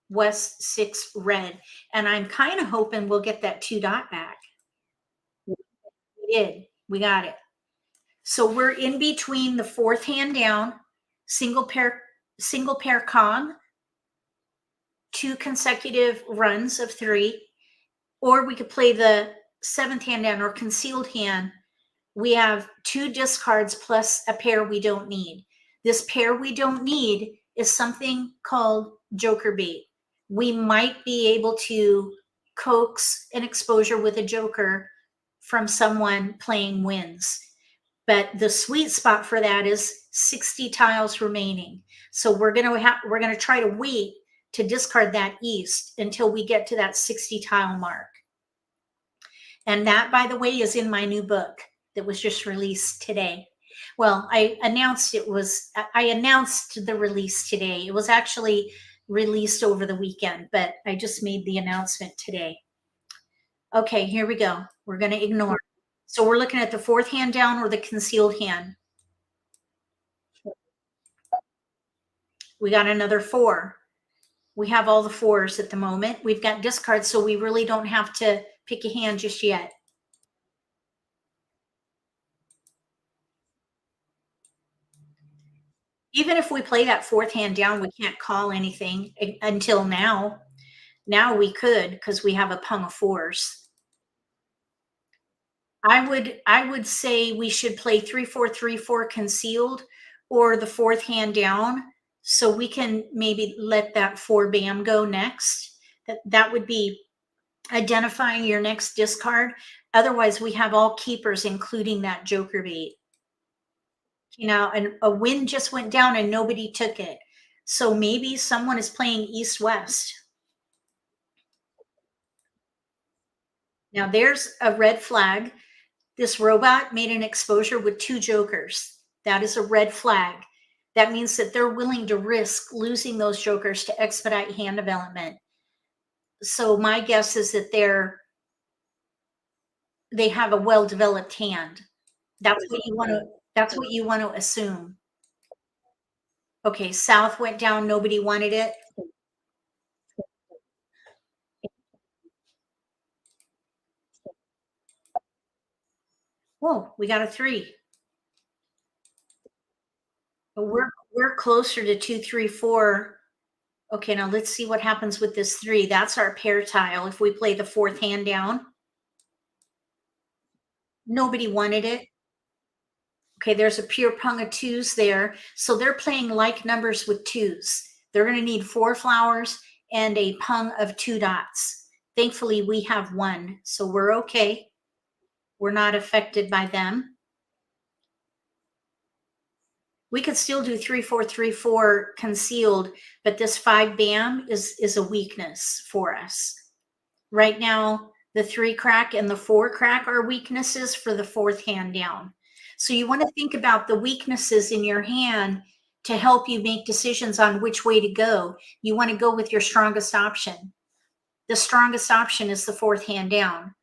West 6 red. And I'm kind of hoping we'll get that 2 dot back. We did. We got it. So we're in between the 4th hand down, single pair Kong, 2 consecutive runs of 3, or we could play the 7th hand down or concealed hand. We have 2 discards plus a pair we don't need. This pair we don't need is something called joker bait. We might be able to coax an exposure with a joker from someone playing wins. But the sweet spot for that is 60 tiles remaining. So we're going to try to wait to discard that east until we get to that 60 tile mark. And that, by the way, is in my new book that was just released today. Well, I announced the release today. It was actually released over the weekend, but I just made the announcement today. Okay, here we go. We're going to ignore. So we're looking at the 4th hand down or the concealed hand. We got another 4. We have all the 4s at the moment. We've got discards, so we really don't have to pick a hand just yet. Even if we play that 4th hand down, we can't call anything until now. Now we could, because we have a pung of 4s. I would say we should play 3, 4, 3, 4 concealed, or the 4th hand down, so we can maybe let that 4 bam go next. That would be identifying your next discard. Otherwise, we have all keepers, including that joker bait. You know, and a wind just went down and nobody took it. So maybe someone is playing east-west. Now there's a red flag. This robot made an exposure with 2 jokers. That is a red flag. That means that they're willing to risk losing those jokers to expedite hand development. So my guess is that they have a well-developed hand. That's what you want to, that's what you want to assume. Okay, south went down, nobody wanted it. Whoa, we got a 3. But we're closer to 2, 3, 4. Okay, now let's see what happens with this 3. That's our pair tile. If we play the 4th hand down, nobody wanted it. Okay, there's a pure pung of 2s there. So they're playing like numbers with 2s. They're going to need 4 flowers and a pung of 2 dots. Thankfully, we have 1, so we're okay. We're not affected by them. We could still do 3, 4, 3, 4 concealed, but this 5 bam is a weakness for us. Right now, the 3 crack and the 4 crack are weaknesses for the 4th hand down. So you want to think about the weaknesses in your hand to help you make decisions on which way to go. You want to go with your strongest option. The strongest option is the 4th hand down.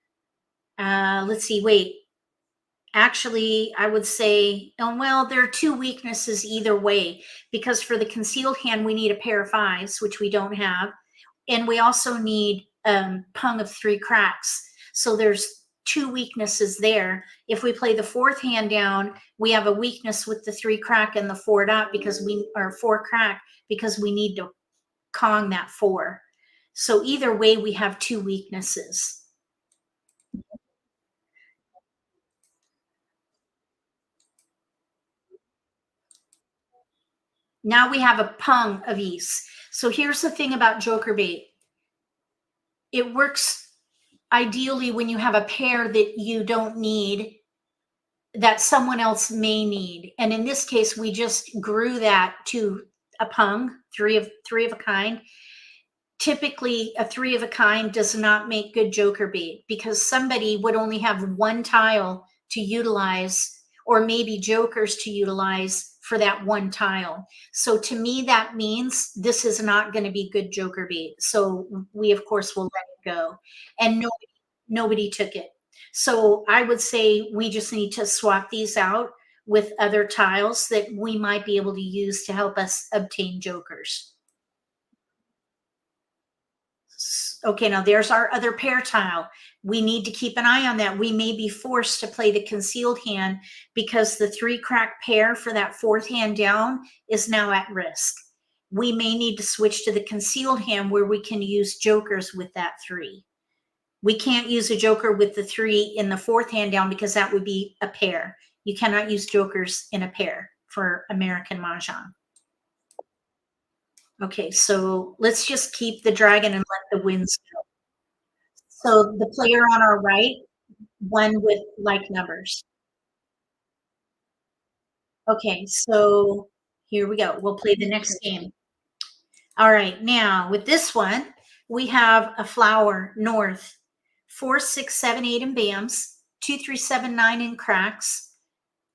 Let's see, wait. Actually, I would say, oh, well, there are 2 weaknesses either way, because for the concealed hand, we need a pair of 5s, which we don't have. And we also need pung of 3 cracks. So there's 2 weaknesses there. If we play the 4th hand down, we have a weakness with the 3 crack and the 4 dot because we are 4 crack because we need to Kong that 4. So either way, we have 2 weaknesses. Now we have a pung of ease. So here's the thing about joker bait. It works ideally when you have a pair that you don't need, that someone else may need. And in this case, we just grew that to a pung, three of a kind. Typically, a 3 of a kind does not make good joker bait because somebody would only have 1 tile to utilize, or maybe jokers to utilize for that 1 tile. So to me, that means this is not going to be good joker bait. So we, of course, will let it go. And nobody took it. So I would say we just need to swap these out with other tiles that we might be able to use to help us obtain jokers. Okay, now there's our other pair tile. We need to keep an eye on that. We may be forced to play the concealed hand because the 3 crack pair for that 4th hand down is now at risk. We may need to switch to the concealed hand where we can use jokers with that 3. We can't use a joker with the 3 in the 4th hand down because that would be a pair. You cannot use jokers in a pair for American Mah Jongg. Okay, so let's just keep the dragon and let the winds go. So the player on our right won with like numbers. Okay, so here we go. We'll play the next game. All right, now with this one, we have a flower north, 4, 6, 7, 8 in bams, 2, 3, 7, 9 in cracks,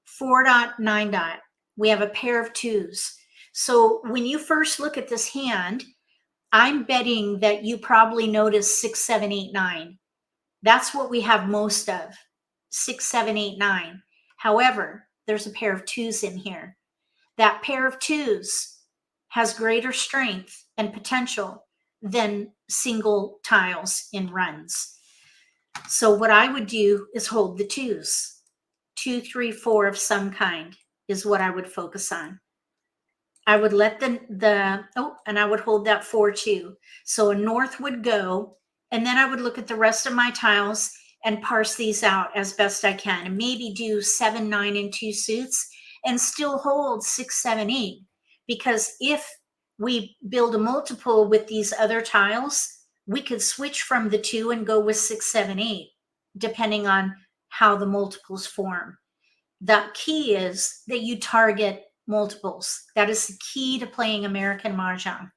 4 dot, 9 dot. We have a pair of 2s. So when you first look at this hand, I'm betting that you probably notice 6, 7, 8, 9. That's what we have most of, 6, 7, 8, 9. However, there's a pair of 2s in here. That pair of 2s has greater strength and potential than single tiles in runs. So what I would do is hold the 2s. 2, 3, 4 of some kind is what I would focus on. I would let and I would hold that 4 too. So a north would go, and then I would look at the rest of my tiles and parse these out as best I can, and maybe do 7, 9 in 2 suits and still hold 6, 7, 8. Because if we build a multiple with these other tiles, we could switch from the 2 and go with 6, 7, 8, depending on how the multiples form. The key is that you target multiples. That is the key to playing American Mah Jongg,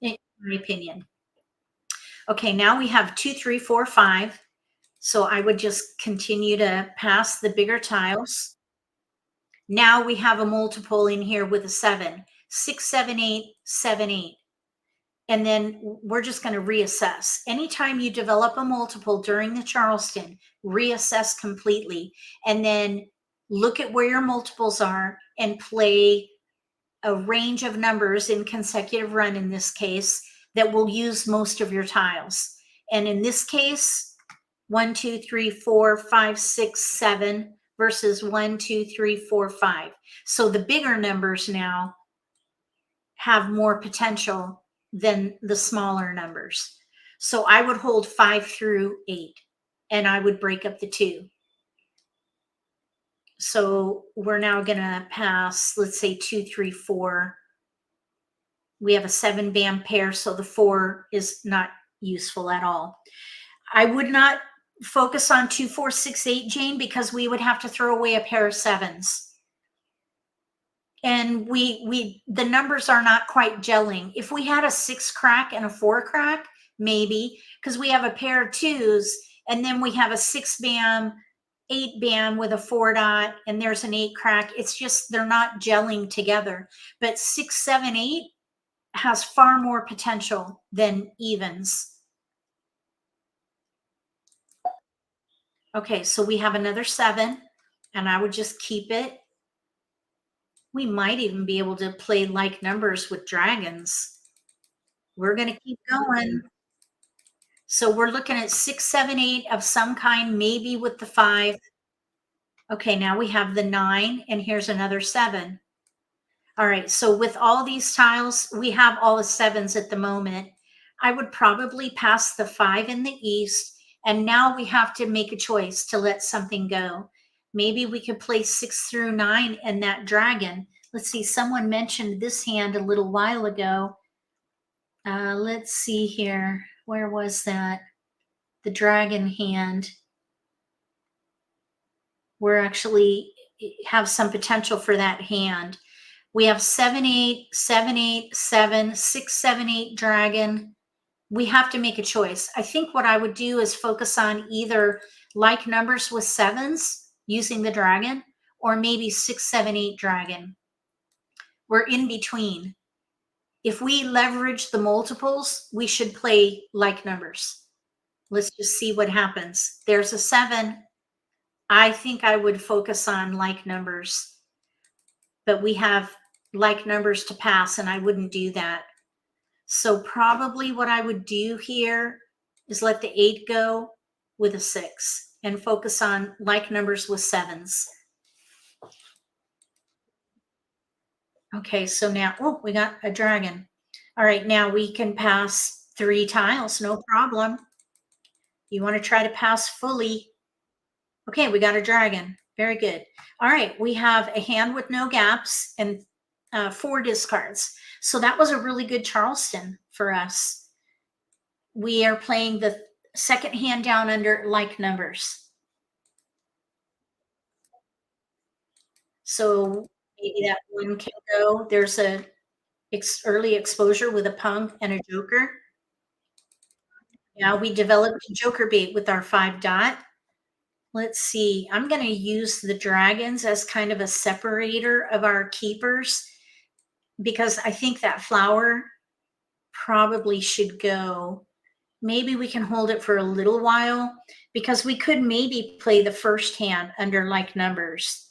in my opinion. Okay, now we have 2, 3, 4, 5. So I would just continue to pass the bigger tiles. Now we have a multiple in here with a 7. 6, 7, 8, 7, 8. and then we're just going to reassess. Anytime you develop a multiple during the Charleston, reassess completely, and then look at where your multiples are and play a range of numbers in consecutive run, in this case, that will use most of your tiles. And in this case, 1, 2, 3, 4, 5, 6, 7 versus 1, 2, 3, 4, 5. So the bigger numbers now have more potential than the smaller numbers. So I would hold 5 through 8, and I would break up the 2. So we're now going to pass, let's say 2, 3, 4. We have a 7 band pair, so the 4 is not useful at all. I would not focus on 2, 4, 6, 8, Jane, because we would have to throw away a pair of 7s. And the numbers are not quite gelling. If we had a 6 crack and a 4 crack, maybe, because we have a pair of 2s, and then we have a 6 band, 8 band with a 4 dot, and there's an 8 crack. It's just, they're not gelling together. But 6, 7, 8 has far more potential than evens. Okay, so we have another 7, and I would just keep it. We might even be able to play like numbers with dragons. We're going to keep going. So we're looking at 6, 7, 8 of some kind, maybe with the 5. Okay, now we have the 9, and here's another 7. All right, so with all these tiles, we have all the 7s at the moment. I would probably pass the 5 in the east, and now we have to make a choice to let something go. Maybe we could play 6 through 9 and that dragon. Let's see, someone mentioned this hand a little while ago. Let's see here. Where was that? The dragon hand. We're actually have some potential for that hand. We have 7, 8, 7, 8, 7, 6, 7, 8 dragon. We have to make a choice. I think what I would do is focus on either like numbers with 7s using the dragon, or maybe 6, 7, 8 dragon. We're in between. If we leverage the multiples, we should play like numbers. Let's just see what happens. There's a 7. I think I would focus on like numbers, but we have like numbers to pass, and I wouldn't do that. So probably what I would do here is let the 8 go with a 6 and focus on like numbers with 7s. Okay, so now, oh, we got a dragon. All right, now we can pass 3 tiles, no problem. You want to try to pass fully. Okay, we got a dragon. Very good. All right, we have a hand with no gaps and 4 discards. So that was a really good Charleston for us. We are playing the second hand down under like numbers. So maybe that one can go. There's a early exposure with a punk and a joker. Now we developed a joker bait with our 5 dot. Let's see. I'm going to use the dragons as kind of a separator of our keepers, because I think that flower probably should go. Maybe we can hold it for a little while, because we could maybe play the first hand under like numbers.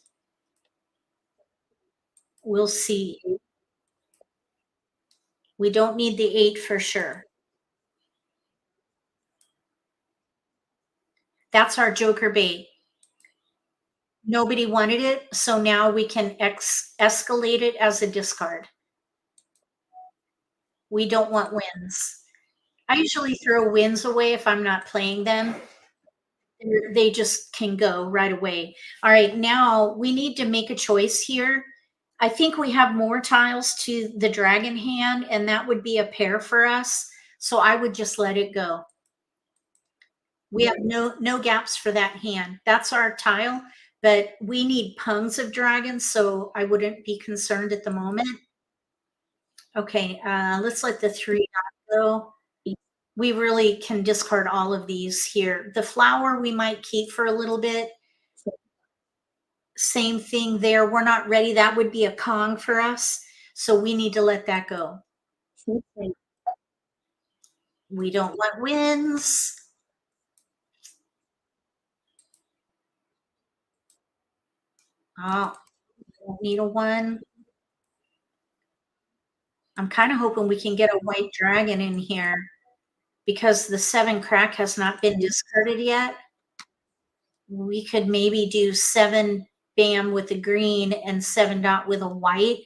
We'll see. We don't need the 8 for sure. That's our joker bait. Nobody wanted it, so now we can escalate it as a discard. We don't want wins. I usually throw wins away if I'm not playing them. They just can go right away. All right, now we need to make a choice here. I think we have more tiles to the dragon hand, and that would be a pair for us. So I would just let it go. We have no gaps for that hand. That's our tile, but we need pungs of dragons, so I wouldn't be concerned at the moment. Okay, let's let the 3 go. We really can discard all of these here. The flower we might keep for a little bit. Same thing there. We're not ready. That would be a Kong for us. So we need to let that go. We don't want wins. Oh, don't need a one. I'm kind of hoping we can get a white dragon in here because the 7 crack has not been discarded yet. We could maybe do 7 bam with the green and 7 dot with a white,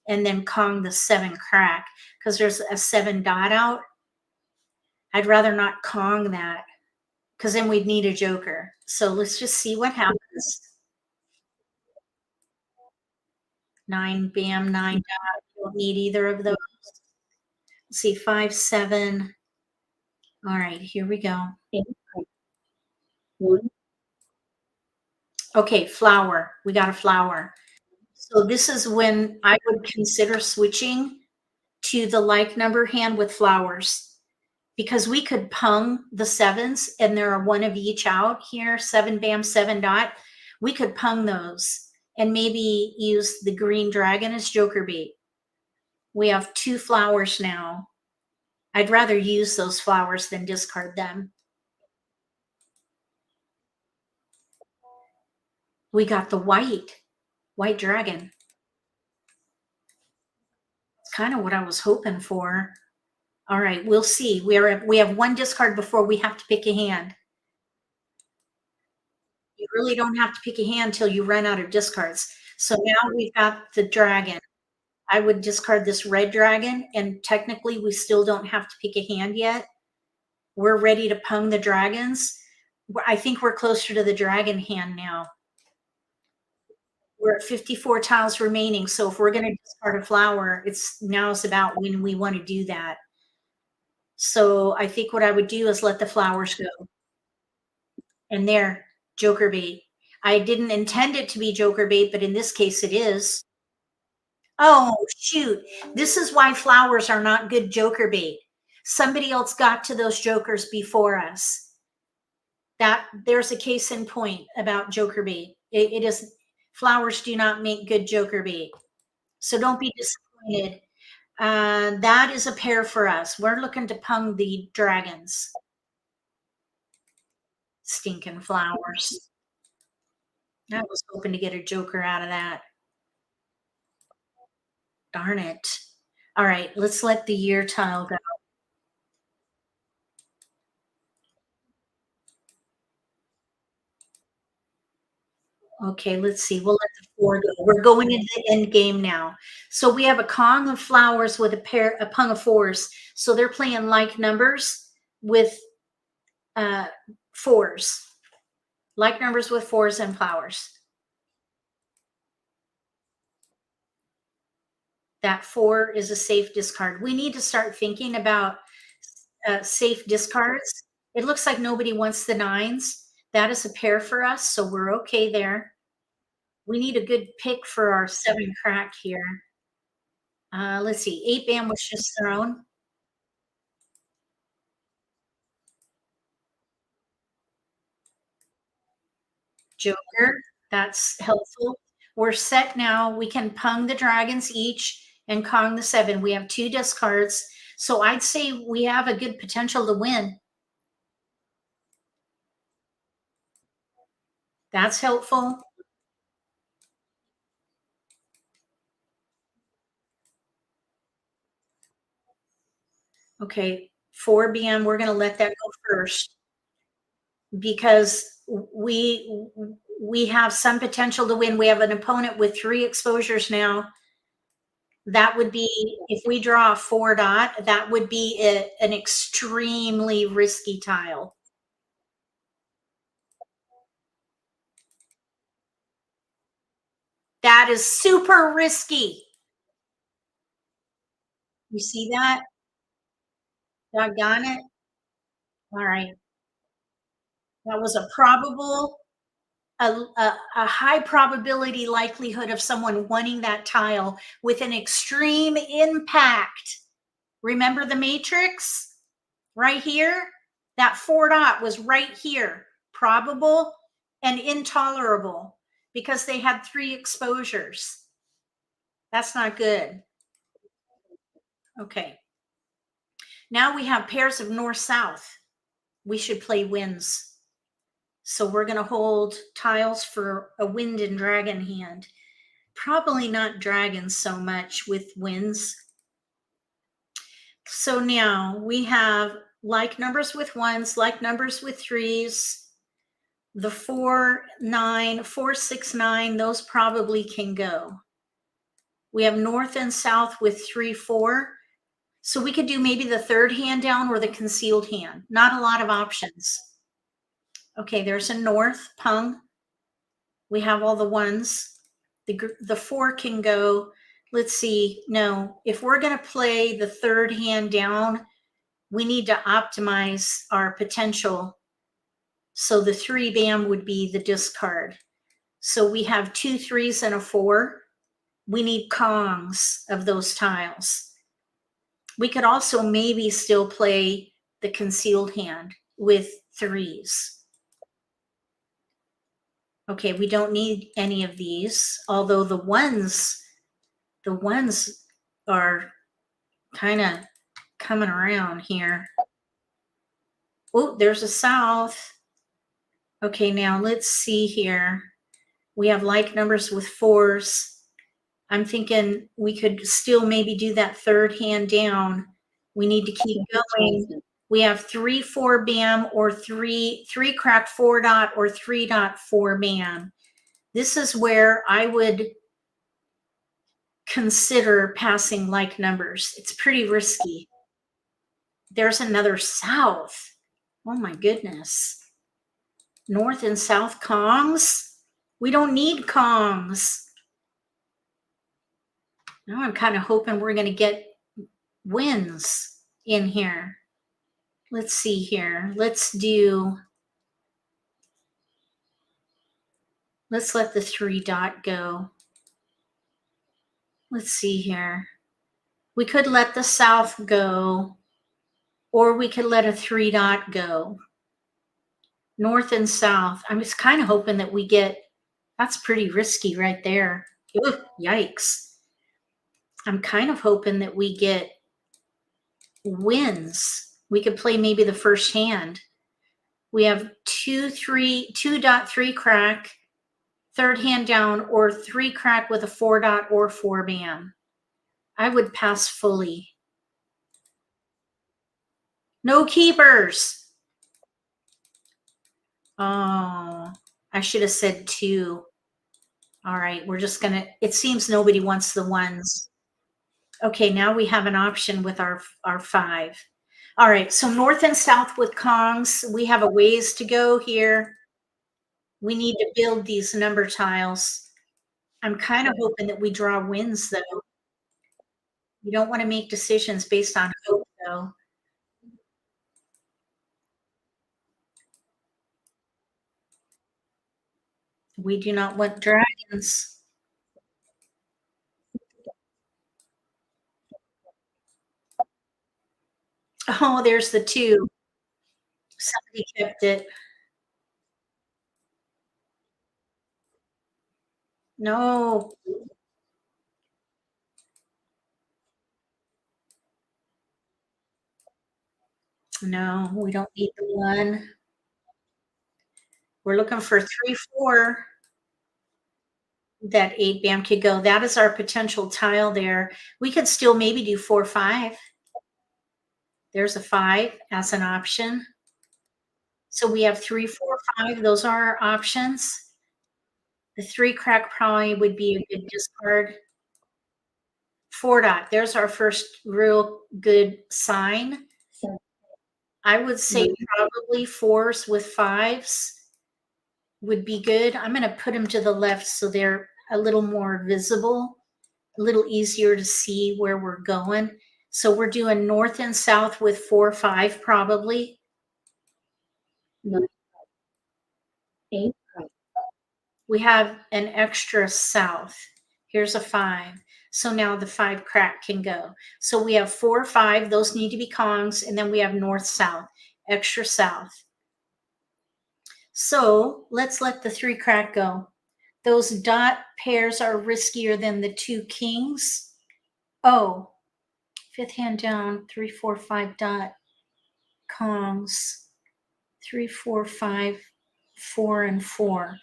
and then Kong the 7 crack because there's a 7 dot out. I'd rather not Kong that because then we'd need a joker. So let's just see what happens. 9 bam, 9 dot. We don't need either of those. Let's see, 5, 7. All right, here we go. Okay, flower. We got a flower. So this is when I would consider switching to the like number hand with flowers because we could pung the 7s and there are one of each out here, 7 bam, 7 dot. We could pung those and maybe use the green dragon as joker bait. We have 2 flowers now. I'd rather use those flowers than discard them. We got the white dragon. It's kind of what I was hoping for. All right, we'll see. We have 1 discard before we have to pick a hand. You really don't have to pick a hand till you run out of discards. So now we've got the dragon. I would discard this red dragon, and technically we still don't have to pick a hand yet. We're ready to pung the dragons. I think we're closer to the dragon hand now. We're at 54 tiles remaining. So if we're going to discard a flower, now's about when we want to do that. So I think what I would do is let the flowers go. And there, joker bait. I didn't intend it to be joker bait, but in this case it is. Oh, shoot. This is why flowers are not good joker bait. Somebody else got to those jokers before us. There's a case in point about joker bait. It is flowers do not make good joker bait. So don't be disappointed. That is a pair for us. We're looking to pung the dragons. Stinking flowers. I was hoping to get a joker out of that. Darn it. All right, let's let the year tile go. Okay, let's see. We'll let the 4 go. We're going into the end game now. So we have a Kong of flowers with a pung of 4s. So they're playing like numbers with 4s. Like numbers with 4s and flowers. That 4 is a safe discard. We need to start thinking about safe discards. It looks like nobody wants the 9s. That is a pair for us, so we're okay there. We need a good pick for our 7 crack here. Let's see. 8 bam was just thrown. Joker, that's helpful. We're set now. We can pung the dragons each and Kong the 7. We have 2 discards. So I'd say we have a good potential to win. That's helpful. Okay, 4 bam, we're going to let that go first because we have some potential to win. We have an opponent with 3 exposures now. That would be, if we draw a 4 dot, that would be an extremely risky tile. That is super risky. You see that? Doggone it. All right. That was a probable, a high probability likelihood of someone wanting that tile with an extreme impact. Remember the matrix right here? That 4 dot was right here. Probable and intolerable because they had 3 exposures. That's not good. Okay. Now we have pairs of north-south. We should play winds. So we're going to hold tiles for a wind and dragon hand. Probably not dragons so much with winds. So now we have like numbers with ones, like numbers with threes. The 4, 9, 4, 6, 9, those probably can go. We have north and south with 3, 4. So we could do maybe the third hand down or the concealed hand. Not a lot of options. Okay, there's a north, pung. We have all the ones. The 4 can go. Let's see. No, if we're going to play the third hand down, we need to optimize our potential. So the 3 bam would be the discard. So we have 2 3s and a 4. We need kongs of those tiles. We could also maybe still play the concealed hand with 3s. Okay, we don't need any of these, although the ones are kind of coming around here. Oh, there's a south. Okay, now let's see here. We have like numbers with 4s. I'm thinking we could still maybe do that third hand down. We need to keep going. We have 3 4 bam or 3 crack 4 dot or 3 dot 4 bam. This is where I would consider passing like numbers. It's pretty risky. There's another south. Oh my goodness. North and south kongs. We don't need kongs. Now I'm kind of hoping we're going to get wins in here. Let's see here. Let's let the 3 dot go. Let's see here. We could let the south go, or we could let a 3 dot go. North and south. I'm just kind of hoping that we get, that's pretty risky right there. Ooh, yikes. I'm kind of hoping that we get wins. We could play maybe the first hand. We have 2 dot 3 crack, third hand down, or 3 crack with a 4 dot or 4 bam. I would pass fully. No keepers. Oh, I should have said 2. All right, we're just gonna, it seems nobody wants the ones. Okay, now we have an option with our 5. All right, so north and south with kongs. We have a ways to go here. We need to build these number tiles. I'm kind of hoping that we draw wins, though. You don't want to make decisions based on hope, though. We do not want dragons. Oh, there's the 2. Somebody kept it. No. No, we don't need the 1. We're looking for 3, 4. That 8 bam could go. That is our potential tile there. We could still maybe do 4, 5. There's a 5 as an option. So we have 3, 4, 5. Those are our options. The 3 crack probably would be a good discard. 4 dot. There's our first real good sign. I would say probably 4s with 5s would be good. I'm going to put them to the left so they're a little more visible, a little easier to see where we're going. So we're doing north and south with 4, 5 probably. 8. We have an extra south. Here's a 5. So now the 5 crack can go. So we have 4, 5. Those need to be kongs. And then we have north, south, extra south. So let's let the 3 crack go. Those dot pairs are riskier than the 2 kings. Oh, Fifth hand down, 3, 4, 5 dot, Kongs, 3, 4, 5, 4, and 4.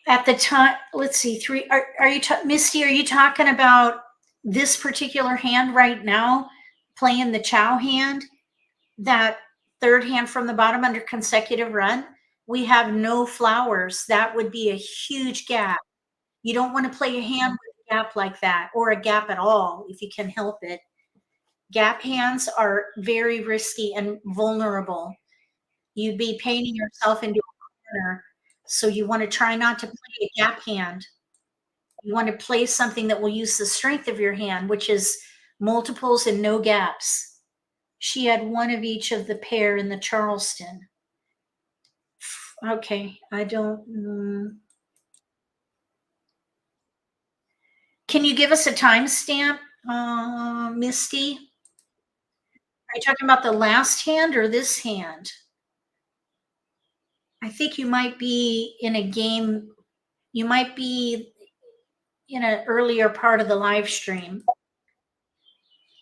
At the time, let's see, 3, are you, Misty, are you talking about this particular hand right now, playing the Chow hand, that third hand from the bottom under consecutive run? We have no flowers. That would be a huge gap. You don't want to play a hand with a gap like that, or a gap at all if you can help it. Gap hands are very risky and vulnerable. You'd be painting yourself into a corner. So you want to try not to play a gap hand. You want to play something that will use the strength of your hand, which is multiples and no gaps. She had one of each of the pair in the Charleston. Okay, I don't. Can you give us a timestamp, Misty? Are you talking about the last hand or this hand? I think you might be in a game. You might be in an earlier part of the live stream.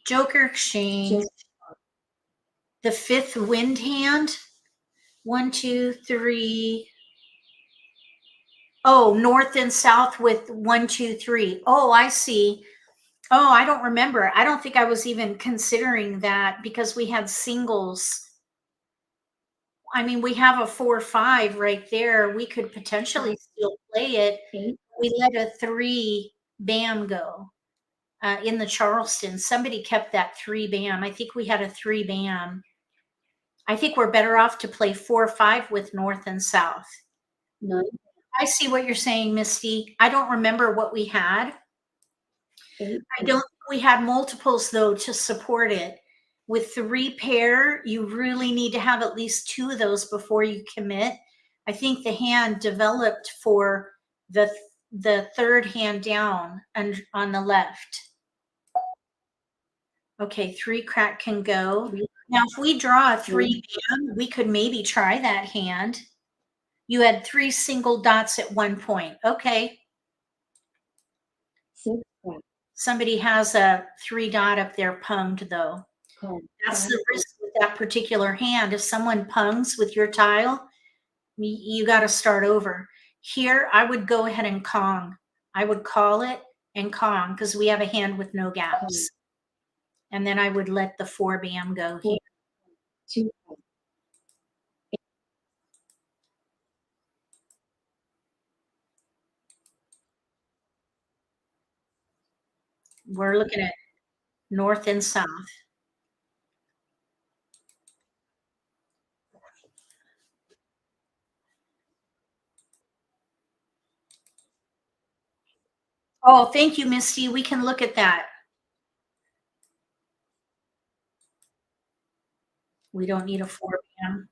Joker exchange. The fifth wind hand. 1, 2, 3. Oh, north and south with 1, 2, 3. Oh, I see. Oh, I don't remember. I don't think I was even considering that because we had singles. I mean, we have a 4, 5 right there. We could potentially still play it. We let a 3 bam go in the Charleston. Somebody kept that 3 bam. I think we had a 3 bam. I think we're better off to play 4, 5 with north and south. No. I see what you're saying, Misty. I don't remember what we had. I don't think we had multiples, though, to support it. With 3 pair, you really need to have at least 2 of those before you commit. I think the hand developed for the third hand down and on the left. Okay, 3 crack can go. Now, if we draw a 3 bam, we could maybe try that hand. You had 3 single dots at one point. Okay. Somebody has a 3 dot up there punged, though. That's the risk with that particular hand. If someone pungs with your tile, you got to start over. Here, I would go ahead and Kong. I would call it and Kong because we have a hand with no gaps. And then I would let the 4 bam go here. We're looking at north and south. Oh, thank you, Misty. We can look at that. We don't need a 4 bam.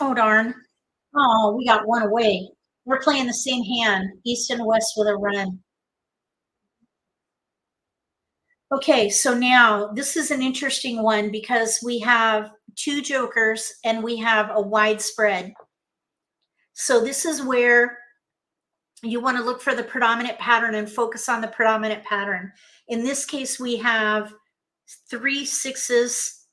Oh, darn. Oh, we got one away. We're playing the same hand, east and west with a run. Okay, so now this is an interesting one because we have 2 jokers and we have a wide spread. So this is where you want to look for the predominant pattern and focus on the predominant pattern. In this case, we have 3 6s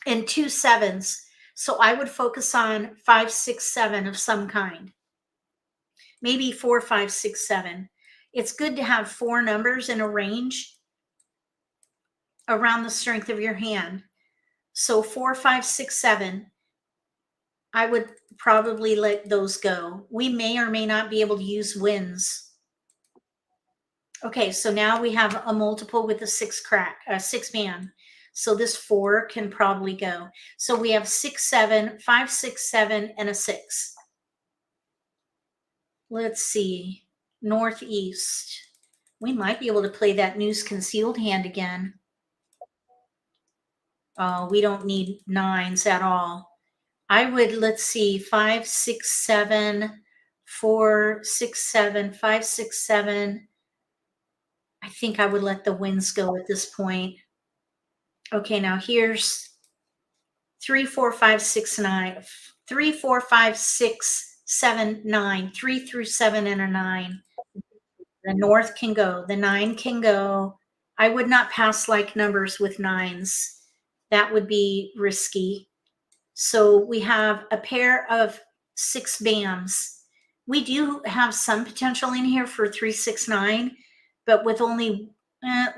and 2 7s. So I would focus on 5, 6, 7 of some kind. Maybe 4, 5, 6, 7. It's good to have 4 numbers in a range around the strength of your hand. So 4, 5, 6, 7. I would probably let those go. We may or may not be able to use wins. Okay, so now we have a multiple with a 6 bam. So this 4 can probably go. So we have 6, 7, 5, 6, 7, and a 6. Let's see. Northeast. We might be able to play that news concealed hand again. We don't need 9s at all. I would, let's see, 5, 6, 7, 4, 6, 7, 5, 6, 7. I think I would let the wins go at this point. Okay, now here's 3, 4, 5, 6, 9. 3, 4, 5, 6, 7, 9. 3 through 7 and a 9. The north can go. The 9 can go. I would not pass like numbers with 9s. That would be risky. So we have a pair of 6 BAMs. We do have some potential in here for 3, 6, 9, but with only,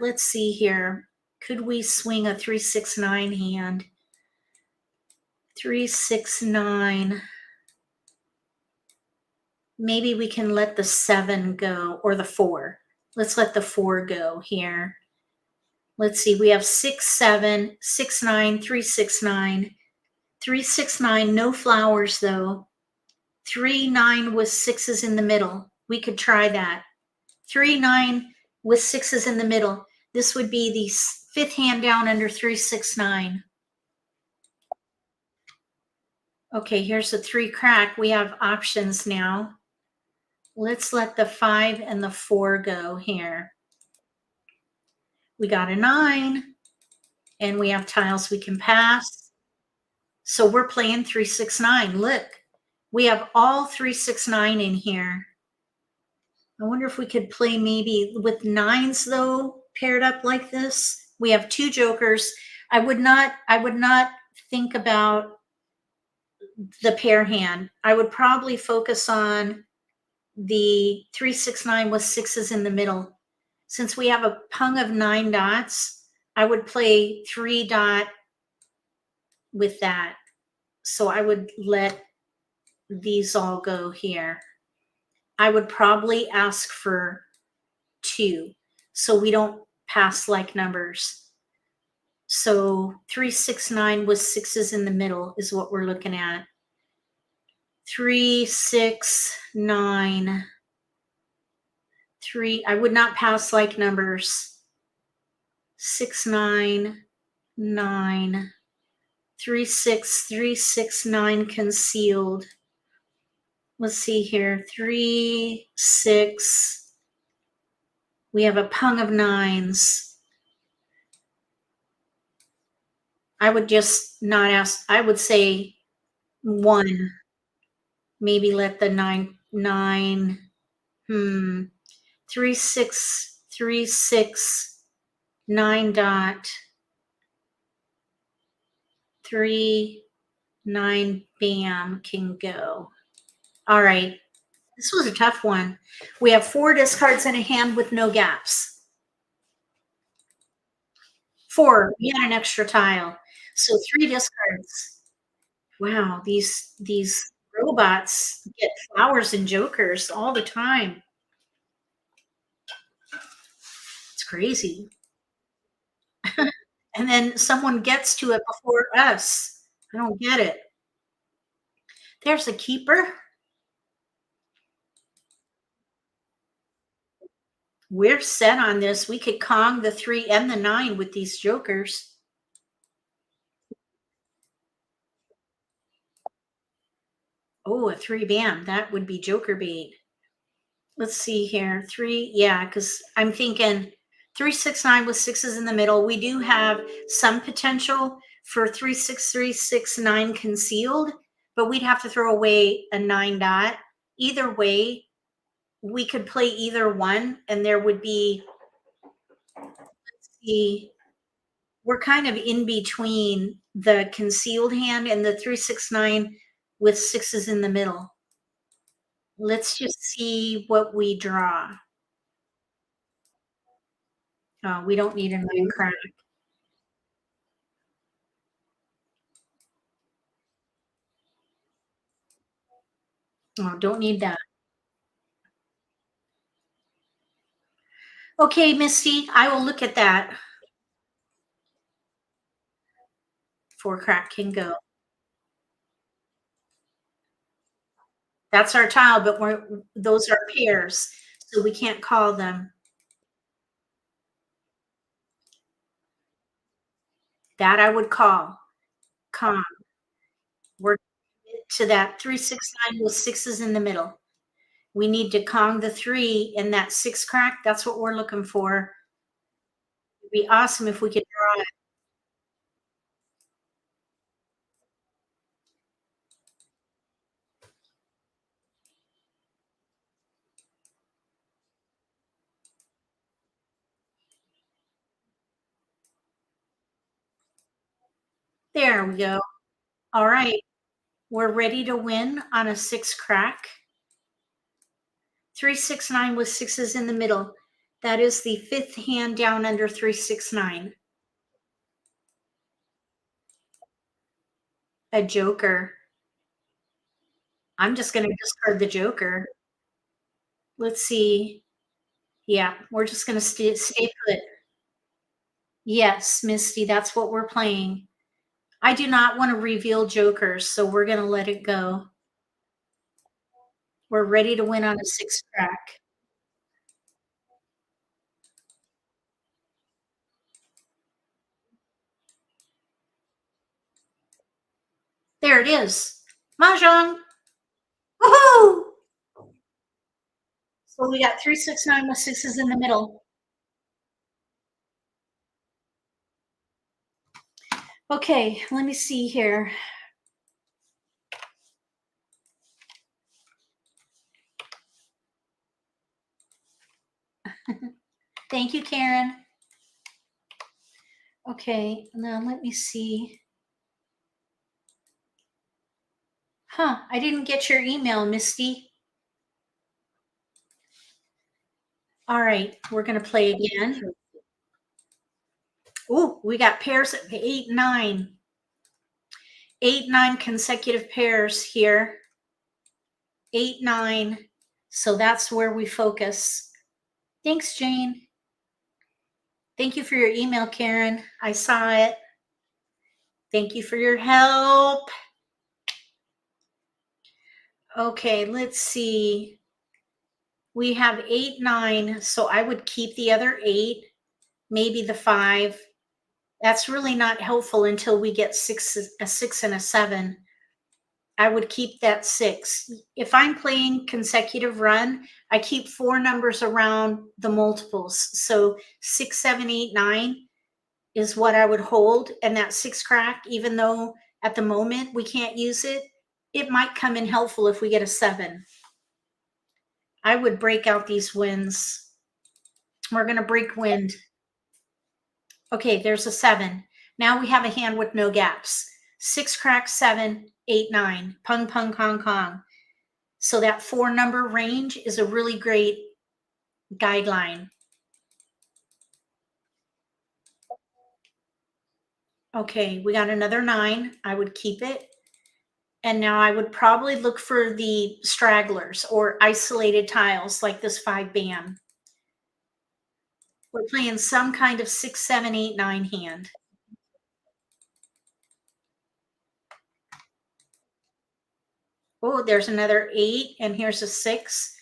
let's see here. Could we swing a 3, 6, 9 hand? 3, 6, 9. Maybe we can let the 7 go, or the 4. Let's let the 4 go here. Let's see, we have 6, 7, 6, 9, 3, 6, 9. 3, 6, 9, no flowers though. 3, 9 with 6s in the middle. We could try that. 3, 9 with 6s in the middle. This would be the 5th hand down under 3, 6, 9. Okay, here's the 3 crack. We have options now. Let's let the 5 and the 4 go here. We got a 9, and we have tiles we can pass. So we're playing 3, 6, 9. Look, we have all 3, 6, 9 in here. I wonder if we could play maybe with 9s though, paired up like this. We have 2 jokers. I would not think about the pair hand. I would probably focus on the 3, 6, 9 with 6s in the middle. Since we have a pung of 9 dots, I would play 3 dot with that. So I would let these all go here. I would probably ask for 2 so we don't pass like numbers. So 3, 6, 9 with 6s in the middle is what we're looking at. 3, 6, 9. 3, I would not pass like numbers. 6, 9, 9. 3, 6, 3, 6, 9 concealed. Let's see here. 3, 6. We have a pung of 9s. I would just not ask. I would say 1. Maybe let the 9, 3, 6, 3, 6, 9 dot, 3, 9 bam can go. All right. This was a tough one. We have 4 discards in a hand with no gaps. 4, we had an extra tile. So 3 discards. Wow, these robots get flowers and jokers all the time. It's crazy. And then someone gets to it before us. I don't get it. There's a keeper. We're set on this. We could Kong the 3 and the 9 with these jokers. Oh, a 3 bam. That would be joker bait. Let's see here. 3, yeah, because I'm thinking 3, 6, 9 with 6s in the middle. We do have some potential for 3, 6, 3, 6, 9 concealed, but we'd have to throw away a 9 dot. Either way, we could play either one, and there would be, let's see, we're kind of in between the concealed hand and the 3, 6, 9 with 6s in the middle. Let's just see what we draw. Oh, we don't need a 9 crack. Oh, don't need that. Okay, Misty, I will look at that. 4 crack can go. That's our tile, but those are pairs, so we can't call them. That I would call. Kong. We're to that 3, 6, 9 with 6s in the middle. We need to Kong the 3 and that 6 crack. That's what we're looking for. It'd be awesome if we could draw it. There we go. All right. We're ready to win on a 6 crack. 369 with sixes in the middle. That is the 5th hand down under 369. A joker. I'm just going to discard the joker. Let's see. Yeah, we're just going to stay put. Yes, Misty, that's what we're playing. I do not want to reveal jokers, so we're going to let it go. We're ready to win on a 6 crack. There it is. Mahjong. Woohoo! So we got 369 with sixes in the middle. Okay, let me see here. Thank you, Karen. Okay, now let me see. Huh, I didn't get your email, Misty. All right, we're going to play again. Oh, we got pairs at 8, 9. 8, 9 consecutive pairs here. 8, 9. So that's where we focus. Thanks, Jane. Thank you for your email, Karen. I saw it. Thank you for your help. Okay, let's see. We have 8, 9. So I would keep the other 8, maybe the 5. That's really not helpful until we get a 6 and a 7. I would keep that 6. If I'm playing consecutive run, I keep 4 numbers around the multiples. So 6, 7, 8, 9 is what I would hold. And that 6 crack, even though at the moment we can't use it, it might come in helpful if we get a 7. I would break out these wins. We're going to break wind. Okay, there's a 7. Now we have a hand with no gaps. 6 crack, 7, 8, 9. Pung, pung, kong, kong. So that 4 number range is a really great guideline. Okay, we got another 9. I would keep it. And now I would probably look for the stragglers or isolated tiles like this 5 bam. We're playing some kind of 6, 7, 8, 9 hand. Oh, there's another 8 and here's a 6.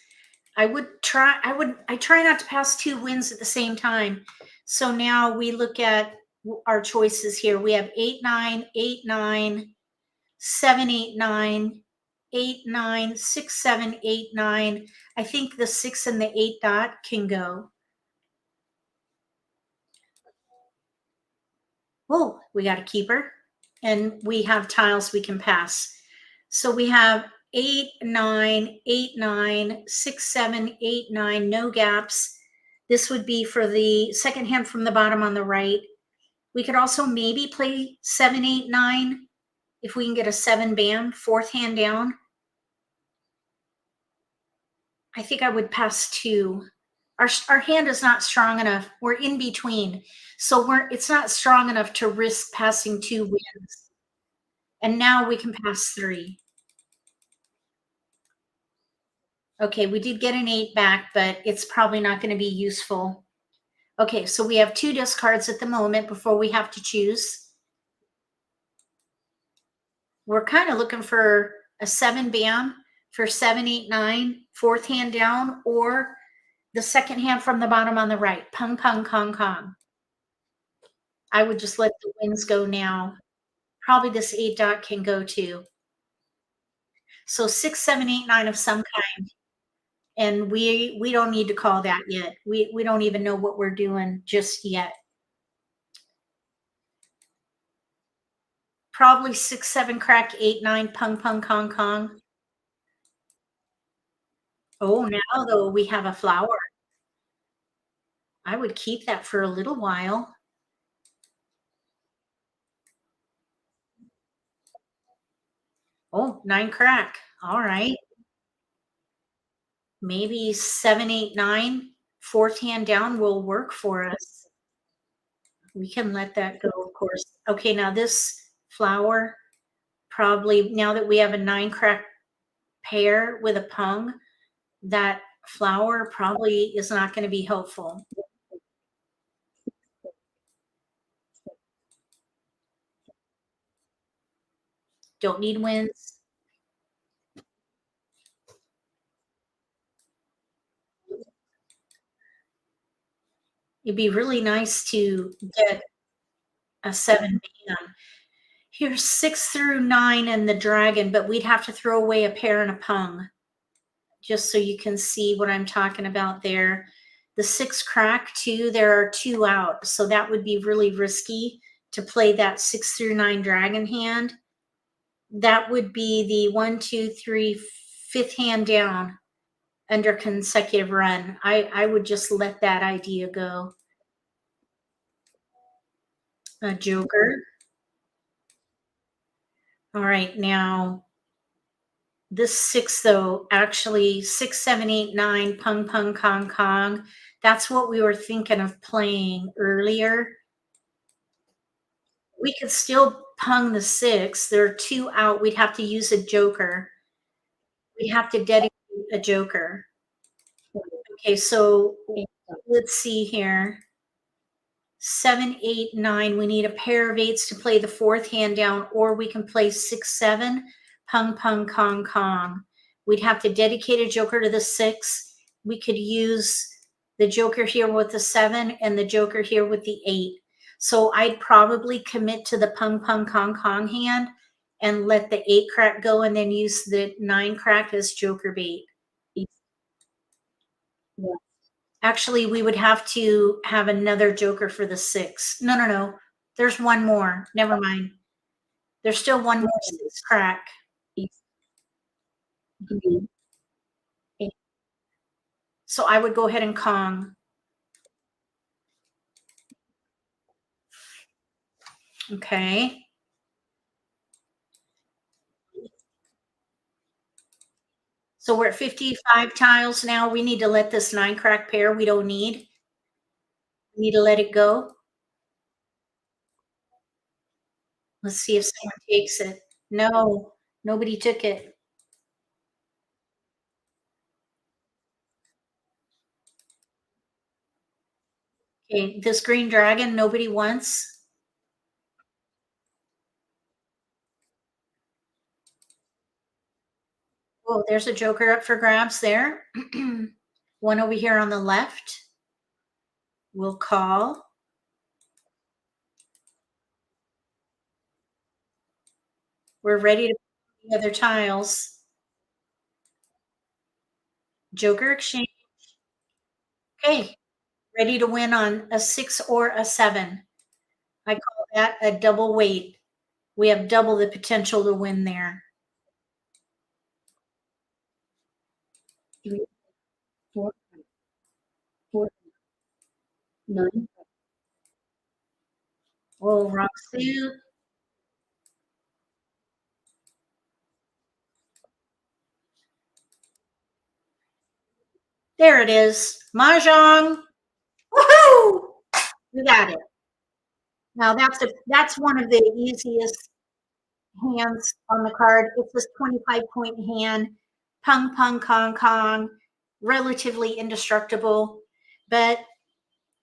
I try not to pass 2 wins at the same time. So now we look at our choices here. We have 8, 9, 8, 9, 7, 8, 9, 8, 9, 6, 7, 8, 9. I think the 6 and the 8 dot can go. Oh, we got a keeper and we have tiles we can pass. So we have 8, 9, 8, 9, 6, 7, 8, 9, no gaps. This would be for the second hand from the bottom on the right. We could also maybe play 7, 8, 9 if we can get a 7 bam, 4th hand down. I think I would pass 2. Our hand is not strong enough. We're in between. So it's not strong enough to risk passing 2 wins. And now we can pass 3. Okay, we did get an 8 back, but it's probably not going to be useful. Okay, so we have 2 discards at the moment before we have to choose. We're kind of looking for a 7 bam for 7, 8, 9, 4th hand down, or the second hand from the bottom on the right. Pung, pung, kong, kong. I would just let the wins go now. Probably this 8 dot can go too. So 6, 7, 8, 9 of some kind. And we don't need to call that yet. We don't even know what we're doing just yet. Probably 6, 7 crack, 8, 9 pung, pung, kong, kong. Oh, now though we have a flower. I would keep that for a little while. Oh, 9 crack. All right. Maybe 7, 8, 9. Fourth hand down will work for us. We can let that go, of course. Okay, now this flower, probably now that we have a 9 crack pair with a pung, that flower probably is not going to be helpful. Don't need wins. It'd be really nice to get a 7 band. Here's 6 through 9 and the dragon, but we'd have to throw away a pair and a pung, just so you can see what I'm talking about there. The 6 crack too, there are 2 out, so that would be really risky to play that 6 through 9 dragon hand. That would be the 1, 2, 3, 5th hand down under consecutive run. I would just let that idea go. A joker. All right, now this 6 though, actually 6, 7, 8, 9, pung, pung, kong, kong. That's what we were thinking of playing earlier. We could still pung the 6. There are 2 out. We'd have to use a joker. We'd have to dedicate a joker. Okay, so let's see here. 7, 8, 9. We need a pair of 8s to play the 4th hand down, or we can play 6, 7, pung, pung, kong, kong. We'd have to dedicate a joker to the 6. We could use the joker here with the 7 and the joker here with the 8. So I'd probably commit to the pung, pung, kong, kong hand and let the 8 crack go, and then use the 9 crack as joker bait. Yeah. Actually, we would have to have another joker for the 6. No, no, no. There's one more. Never mind. There's still one more 6 crack. So I would go ahead and Kong. Okay. So we're at 55 tiles now. We need to let this 9 crack pair we don't need. We need to let it go. Let's see if someone takes it. No, nobody took it. Okay, this green dragon, nobody wants. Oh, there's a joker up for grabs there. One over here on the left. We'll call. We're ready to put the other tiles. Joker exchange. Okay, ready to win on a 6 or a 7. I call that a double weight. We have double the potential to win there. 3, 4, 4, 9. Oh, wrong suit. There it is. Mahjong. Woohoo! We got it. Now that's one of the easiest hands on the card. It's this 25-point hand. Pung, pung, kong, kong. Relatively indestructible, but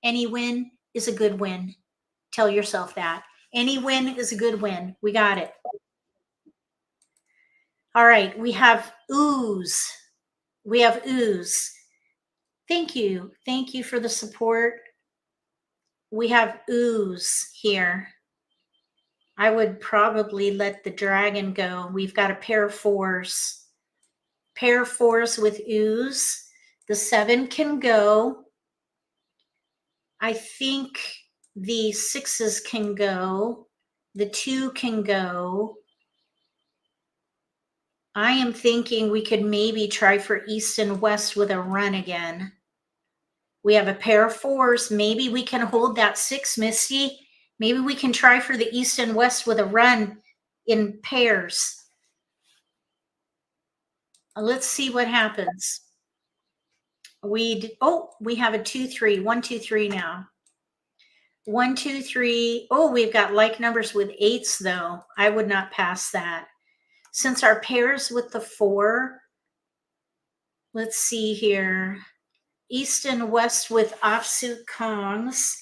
any win is a good win. Tell yourself that. Any win is a good win. We got it. All right, we have ooze. We have ooze. Thank you. Thank you for the support. We have ooze here. I would probably let the dragon go. We've got a pair of 4s. Pair of 4s with ooze. The 7 can go. I think the 6s can go. The 2 can go. I am thinking we could maybe try for east and west with a run again. We have a pair of 4s. Maybe we can hold that 6, Misty. Maybe we can try for the east and west with a run in pairs. Let's see what happens. We have a 2-3, 1-2-3 now. 1-2-3. Oh, we've got like numbers with 8s though. I would not pass that. Since our pairs with the 4, let's see here. East and west with offsuit kongs.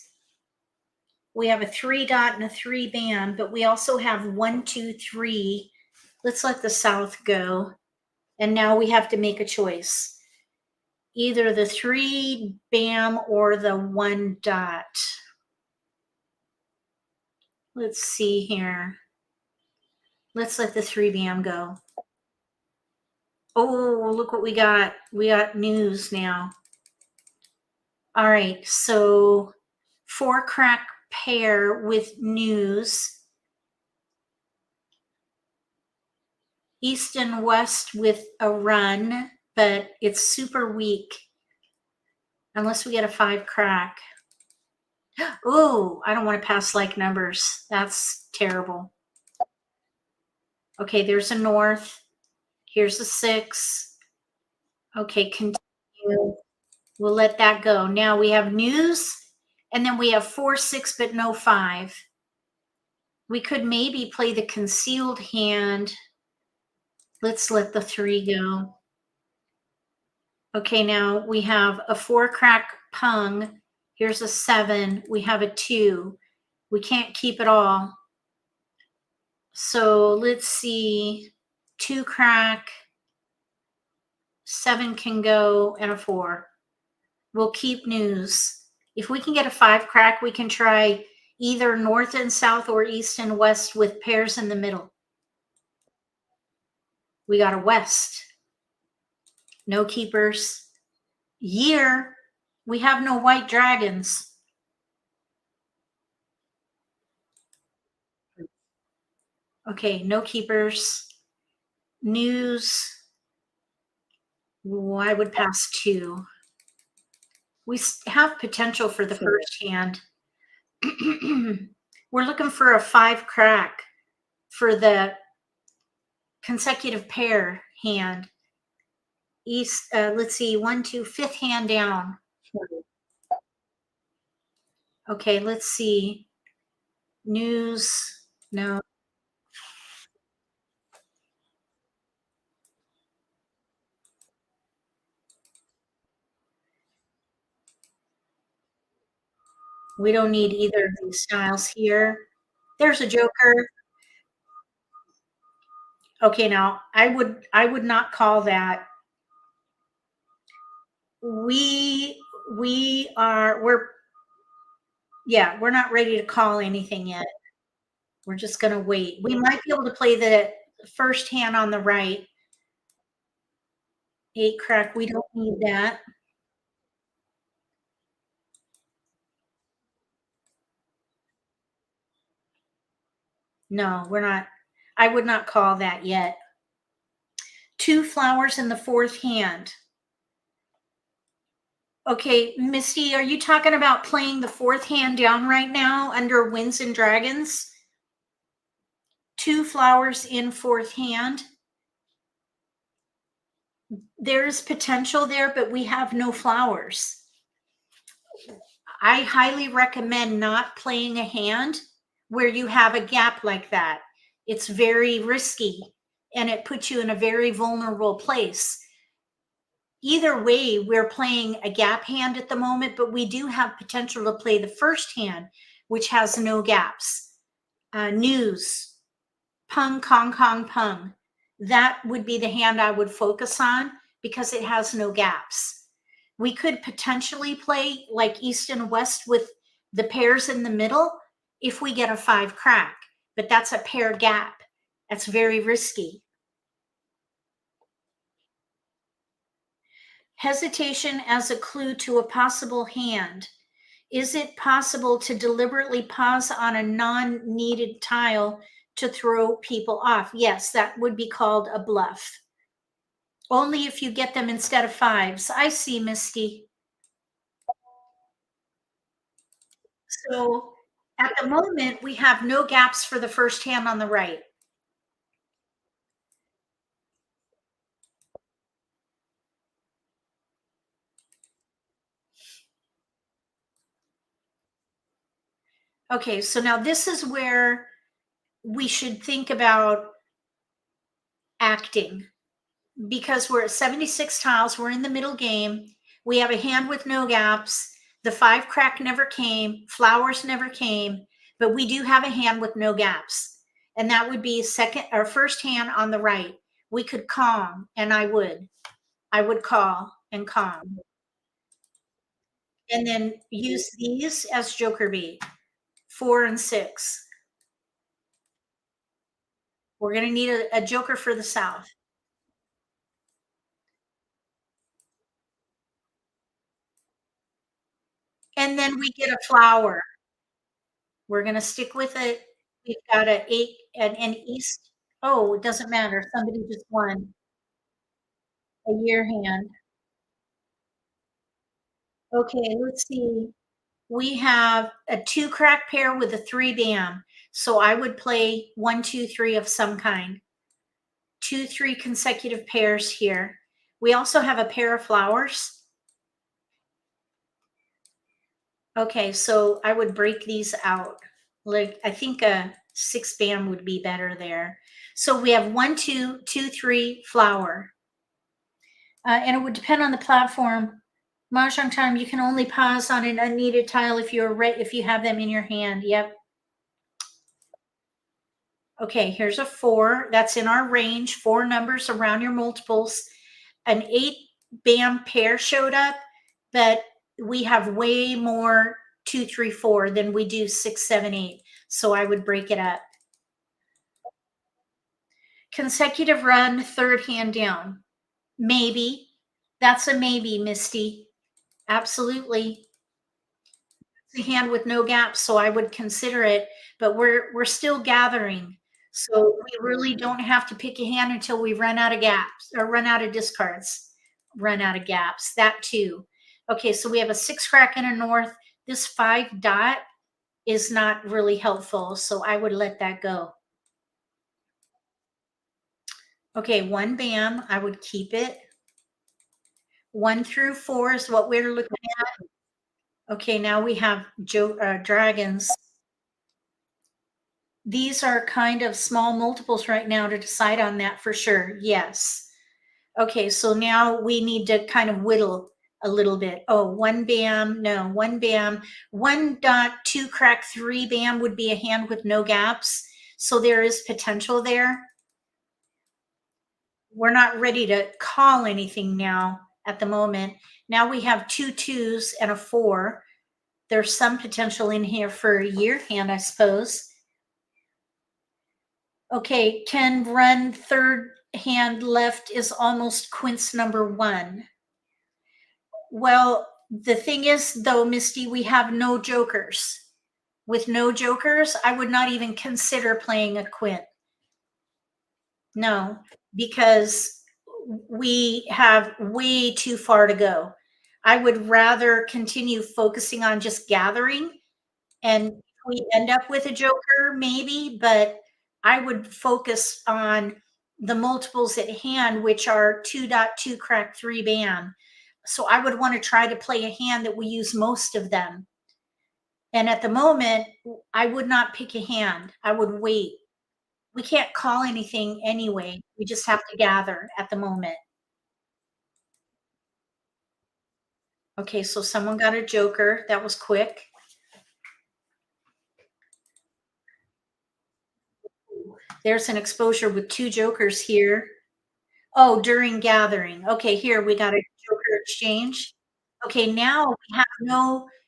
We have a 3 dot and a 3 band, but we also have 1-2-3. Let's let the south go. And now we have to make a choice. Either the 3 bam or the 1 dot. Let's see here. Let's let the 3 bam go. Oh, look what we got. We got news now. All right, so 4 crack pair with news. East and west with a run, but it's super weak unless we get a 5 crack. Oh, I don't want to pass like numbers. That's terrible. Okay, there's a north. Here's a 6. Okay, continue. We'll let that go. Now we have news, and then we have 4, 6, but no 5. We could maybe play the concealed hand. Let's let the 3 go. Okay, now we have a 4 crack pung. Here's a 7. We have a 2. We can't keep it all. So let's see. 2 crack, 7 can go, and a 4. We'll keep news. If we can get a 5 crack, we can try either north and south or east and west with pairs in the middle. We got a west. No keepers. Year. We have no white dragons. Okay, no keepers. News. I would pass 2. We have potential for the first hand. We're looking for a 5 crack for the consecutive pair hand. East, let's see, 1, 2, 5th hand down. Okay, let's see. News, no. We don't need either of these styles here. There's a joker. Okay, now I would not call that. We're not ready to call anything yet. We're just gonna wait. We might be able to play the first hand on the right. 8 crack, we don't need that. No, we're not. I would not call that yet. 2 flowers in the 4th hand. Okay, Misty, are you talking about playing the 4th hand down right now under Winds and Dragons? 2 flowers in 4th hand. There's potential there, but we have no flowers. I highly recommend not playing a hand where you have a gap like that. It's very risky and it puts you in a very vulnerable place. Either way, we're playing a gap hand at the moment, but we do have potential to play the first hand, which has no gaps. News, pung, kong, kong, pung. That would be the hand I would focus on because it has no gaps. We could potentially play like east and west with the pairs in the middle if we get a 5 crack, but that's a pair gap. That's very risky. Hesitation as a clue to a possible hand. Is it possible to deliberately pause on a non-needed tile to throw people off? Yes, that would be called a bluff. Only if you get them instead of 5s. I see, Misty. So at the moment, we have no gaps for the first hand on the right. Okay, so now this is where we should think about acting, because we're at 76 tiles. We're in the middle game. We have a hand with no gaps. The 5 crack never came. Flowers never came, but we do have a hand with no gaps. And that would be second or first hand on the right. We could calm, and I would call and calm. And then use these as joker bait, 4 and 6. We're going to need a joker for the south. And then we get a flower. We're going to stick with it. We've got a 8 and an east. Oh, it doesn't matter. Somebody just won a year hand. Okay, let's see. We have a 2 crack pair with a 3 bam. So I would play 1, 2, 3 of some kind. 2, 3 consecutive pairs here. We also have a pair of flowers. Okay, so I would break these out. Like, I think a 6 bam would be better there. So we have 1, 2, 2, 3 flower. And it would depend on the platform. Mahjong Time, you can only pause on an unneeded tile if you have them in your hand. Yep. Okay, here's a 4. That's in our range. 4 numbers around your multiples. An 8 bam pair showed up, but we have way more 2, 3, 4 than we do 6, 7, 8. So I would break it up. Consecutive run, third hand down. Maybe. That's a maybe, Misty. Absolutely. It's a hand with no gaps, so I would consider it, but we're still gathering. So we really don't have to pick a hand until we run out of gaps or run out of discards, run out of gaps. That too. Okay, so we have a 6 crack and a north. This 5 dot is not really helpful, so I would let that go. Okay, 1 bam, I would keep it. 1 through 4 is what we're looking at. Okay, now we have dragons. These are kind of small multiples right now to decide on that for sure. Yes. Okay, so now we need to kind of whittle a little bit. Oh, 1 bam, no, 1 bam. 1 dot, 2 crack, 3 bam would be a hand with no gaps. So there is potential there. We're not ready to call anything now at the moment. Now we have 2 2s and a 4. There's some potential in here for a year hand, I suppose. Okay, can run third hand left is almost quince number 1. Well, the thing is, though, Misty, we have no jokers. With no jokers, I would not even consider playing a quint. No, because we have way too far to go. I would rather continue focusing on just gathering, and we end up with a joker, maybe, but I would focus on the multiples at hand, which are 2 dot, 2 crack, 3 bam. So I would want to try to play a hand that we use most of them. And at the moment, I would not pick a hand. I would wait. We can't call anything anyway. We just have to gather at the moment. Okay, so someone got a joker. That was quick. There's an exposure with 2 jokers here. Oh, during gathering. Okay, here we got a joker exchange. Okay, now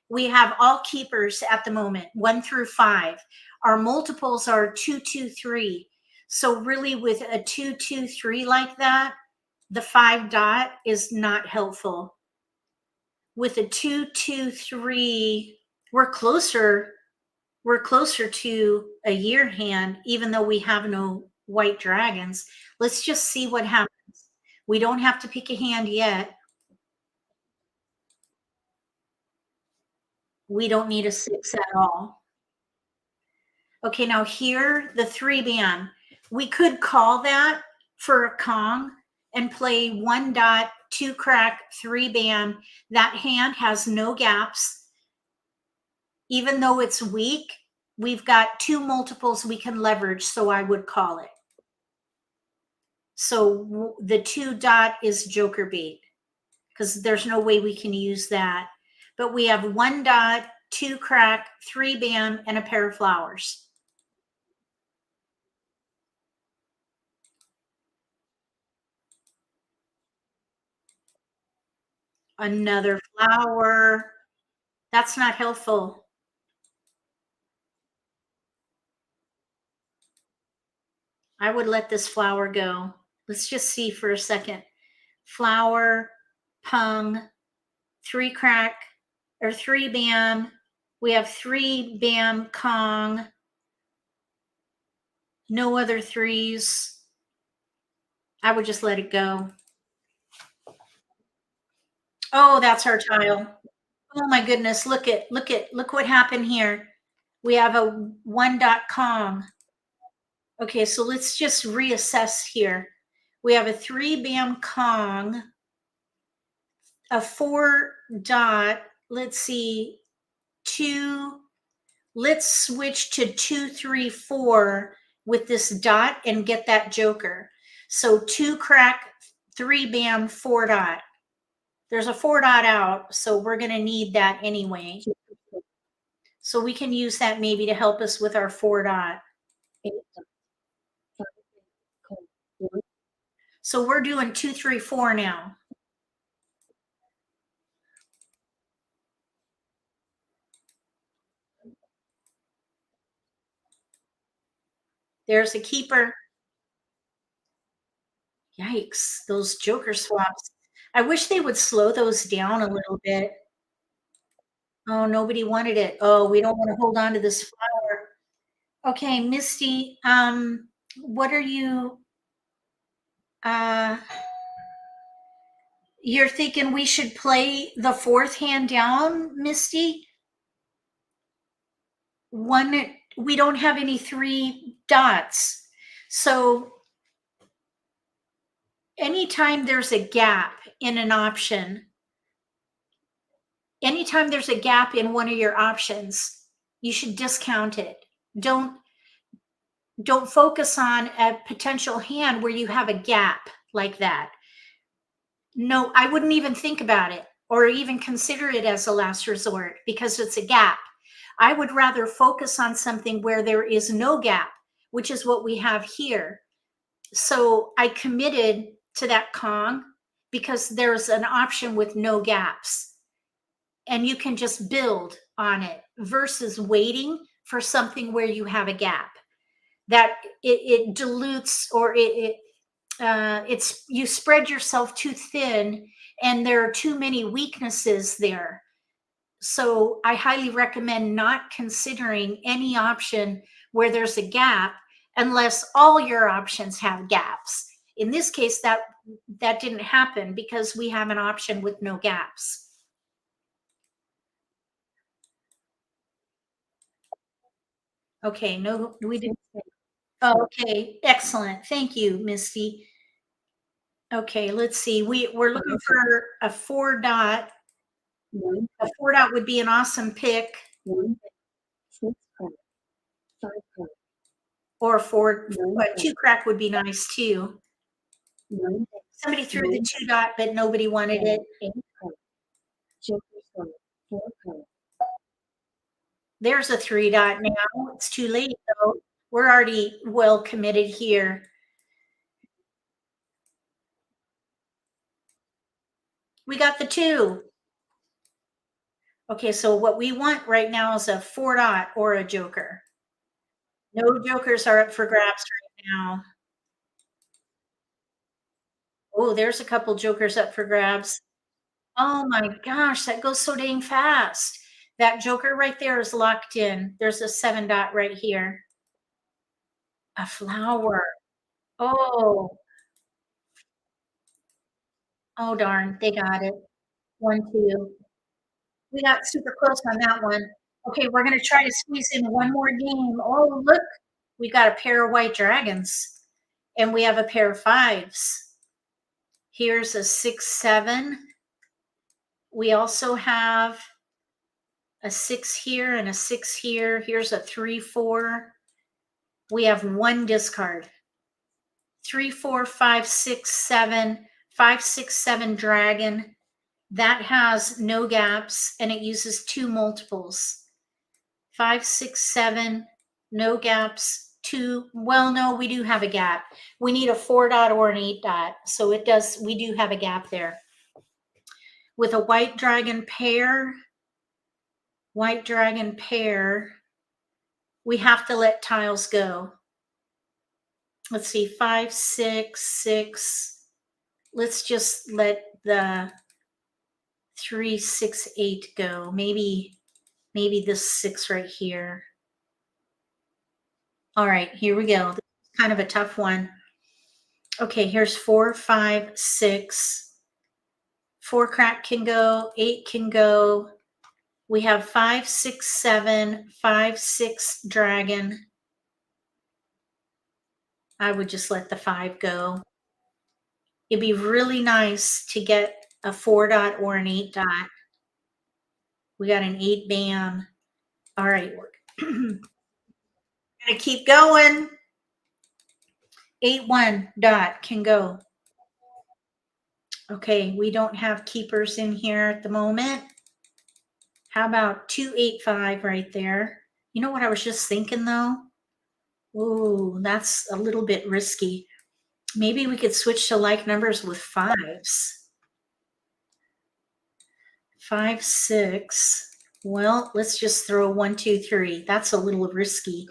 we have all keepers at the moment, 1 through 5. Our multiples are 2, 2, 3. So really with a 2, 2, 3 like that, the 5 dot is not helpful. With a 2, 2, 3, we're closer to a year hand, even though we have no white dragons. Let's just see what happens. We don't have to pick a hand yet. We don't need a 6 at all. Okay, now here, the 3 bam. We could call that for a Kong and play 1 dot, 2 crack, 3 bam. That hand has no gaps. Even though it's weak, we've got two multiples we can leverage, so I would call it. So the 2 dot is joker bait because there's no way we can use that. But we have 1 dot, 2 crack, 3 bam, and a pair of flowers. Another flower. That's not helpful. I would let this flower go. Let's just see for a second. Flower, pung, 3 crack, or 3 bam. We have 3 bam, kong. No other 3s. I would just let it go. Oh, that's our tile. Oh my goodness, look what happened here. We have a 1 dot kong. Okay, so let's just reassess here. We have a 3 bam kong, a 4 dot, let's see, 2, let's switch to 2, 3, 4 with this dot and get that joker. So 2 crack, 3 bam, 4 dot. There's a 4 dot out, so we're going to need that anyway. So we can use that maybe to help us with our 4 dot. So we're doing 2, 3, 4 now. There's a keeper. Yikes, those joker swaps. I wish they would slow those down a little bit. Oh, nobody wanted it. Oh, we don't want to hold on to this flower. Okay, Misty, what are you, you're thinking we should play the 4th hand down, Misty? We don't have any 3 dots. So anytime there's a gap in an option, anytime there's a gap in one of your options, you should discount it. Don't focus on a potential hand where you have a gap like that. No, I wouldn't even think about it or even consider it as a last resort because it's a gap. I would rather focus on something where there is no gap, which is what we have here. So I committed to that Kong because there's an option with no gaps and you can just build on it versus waiting for something where you have a gap. That it dilutes or it's you spread yourself too thin and there are too many weaknesses there. So I highly recommend not considering any option where there's a gap unless all your options have gaps. In this case, that didn't happen because we have an option with no gaps. Okay, no, we didn't. Oh, okay, excellent. Thank you, Misty. Okay, let's see. We're looking for a 4 dot. A 4 dot would be an awesome pick. Or 4, but 2 crack would be nice too. Somebody threw the 2 dot, but nobody wanted it. There's a 3 dot now. It's too late though. We're already well committed here. We got the 2. Okay, so what we want right now is a 4 dot or a joker. No jokers are up for grabs right now. Oh, there's a couple jokers up for grabs. Oh my gosh, that goes so dang fast. That joker right there is locked in. There's a 7 dot right here. A flower. Oh, oh darn, they got it. 1, 2. We got super close on that one. Okay, we're gonna try to squeeze in one more game. Oh, look, we got a pair of white dragons, and we have a pair of 5s. Here's a 6, 7. We also have a 6 here and a 6 here. Here's a 3, 4. We have one discard. 3, 4, 5, 6, 7. 5, 6, 7 dragon. That has no gaps and it uses 2 multiples. 5, 6, 7, no gaps. 2. Well, no, we do have a gap. We need a 4 dot or an 8 dot. So it does, we do have a gap there. With a white dragon pair, we have to let tiles go. Let's see, 5, 6, 6. Let's just let the 3, 6, 8 go. Maybe this 6 right here. All right, here we go. This is kind of a tough one. Okay, here's 4, 5, 6. 4 crack can go, 8 can go. We have 5, 6, 7, 5, 6 dragon. I would just let the 5 go. It'd be really nice to get a 4 dot or an 8 dot. We got an 8 bam. All right, we're gonna keep going. 8, 1 dot can go. Okay, we don't have keepers in here at the moment. How about 2, 8, 5 right there? You know what I was just thinking though? Ooh, that's a little bit risky. Maybe we could switch to like numbers with 5s. 5, 6. Well, let's just throw 1, 2, 3. That's a little risky.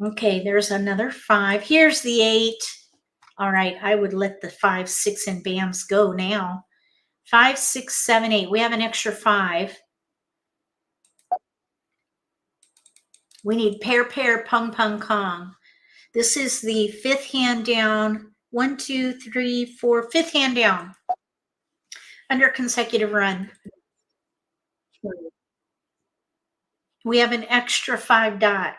Okay, there's another 5. Here's the 8. All right, I would let the 5, 6, and bams go now. 5, 6, 7, 8. We have an extra 5. We need pair, pair, pung, pung, kong. This is the 5th hand down. 1, 2, 3, 4. 5th hand down. Under consecutive run. We have an extra 5 dot.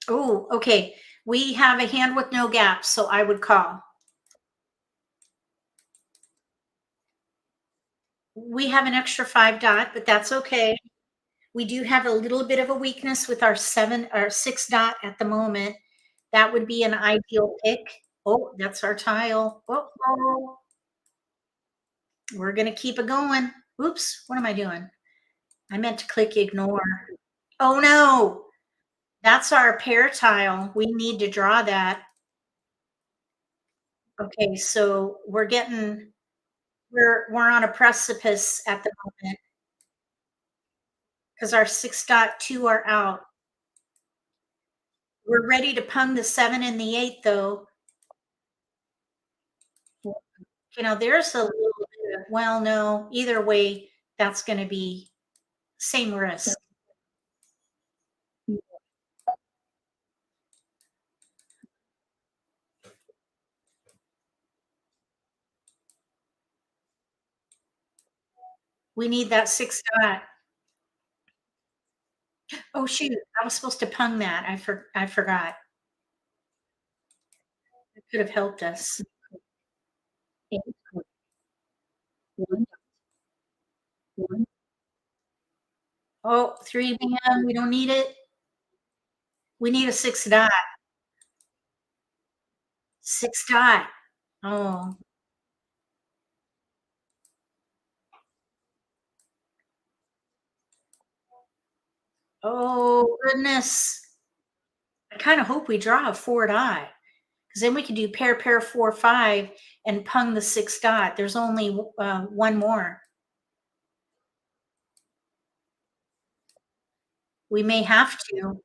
Oh, okay. We have a hand with no gaps, so I would call. We have an extra 5 dot, but that's okay. We do have a little bit of a weakness with our 6 dot at the moment. That would be an ideal pick. Oh, that's our tile. Oh, we're going to keep it going. Oops, what am I doing? I meant to click ignore. Oh no, that's our pair tile. We need to draw that. Okay, so we're on a precipice at the moment because our 6.2 are out. We're ready to pung the 7 and the 8 though. You know, there's a little bit of, well, no, either way, that's going to be same risk. We need that 6 dot. Oh shoot, I was supposed to pung that. I forgot. It could have helped us. Oh, 3 bam, we don't need it. We need a 6 dot. 6 dot. Oh. Oh goodness. I kind of hope we draw a 4 dot because then we can do pair, pair, 4, 5 and pung the 6 dot. There's only one more. We may have to.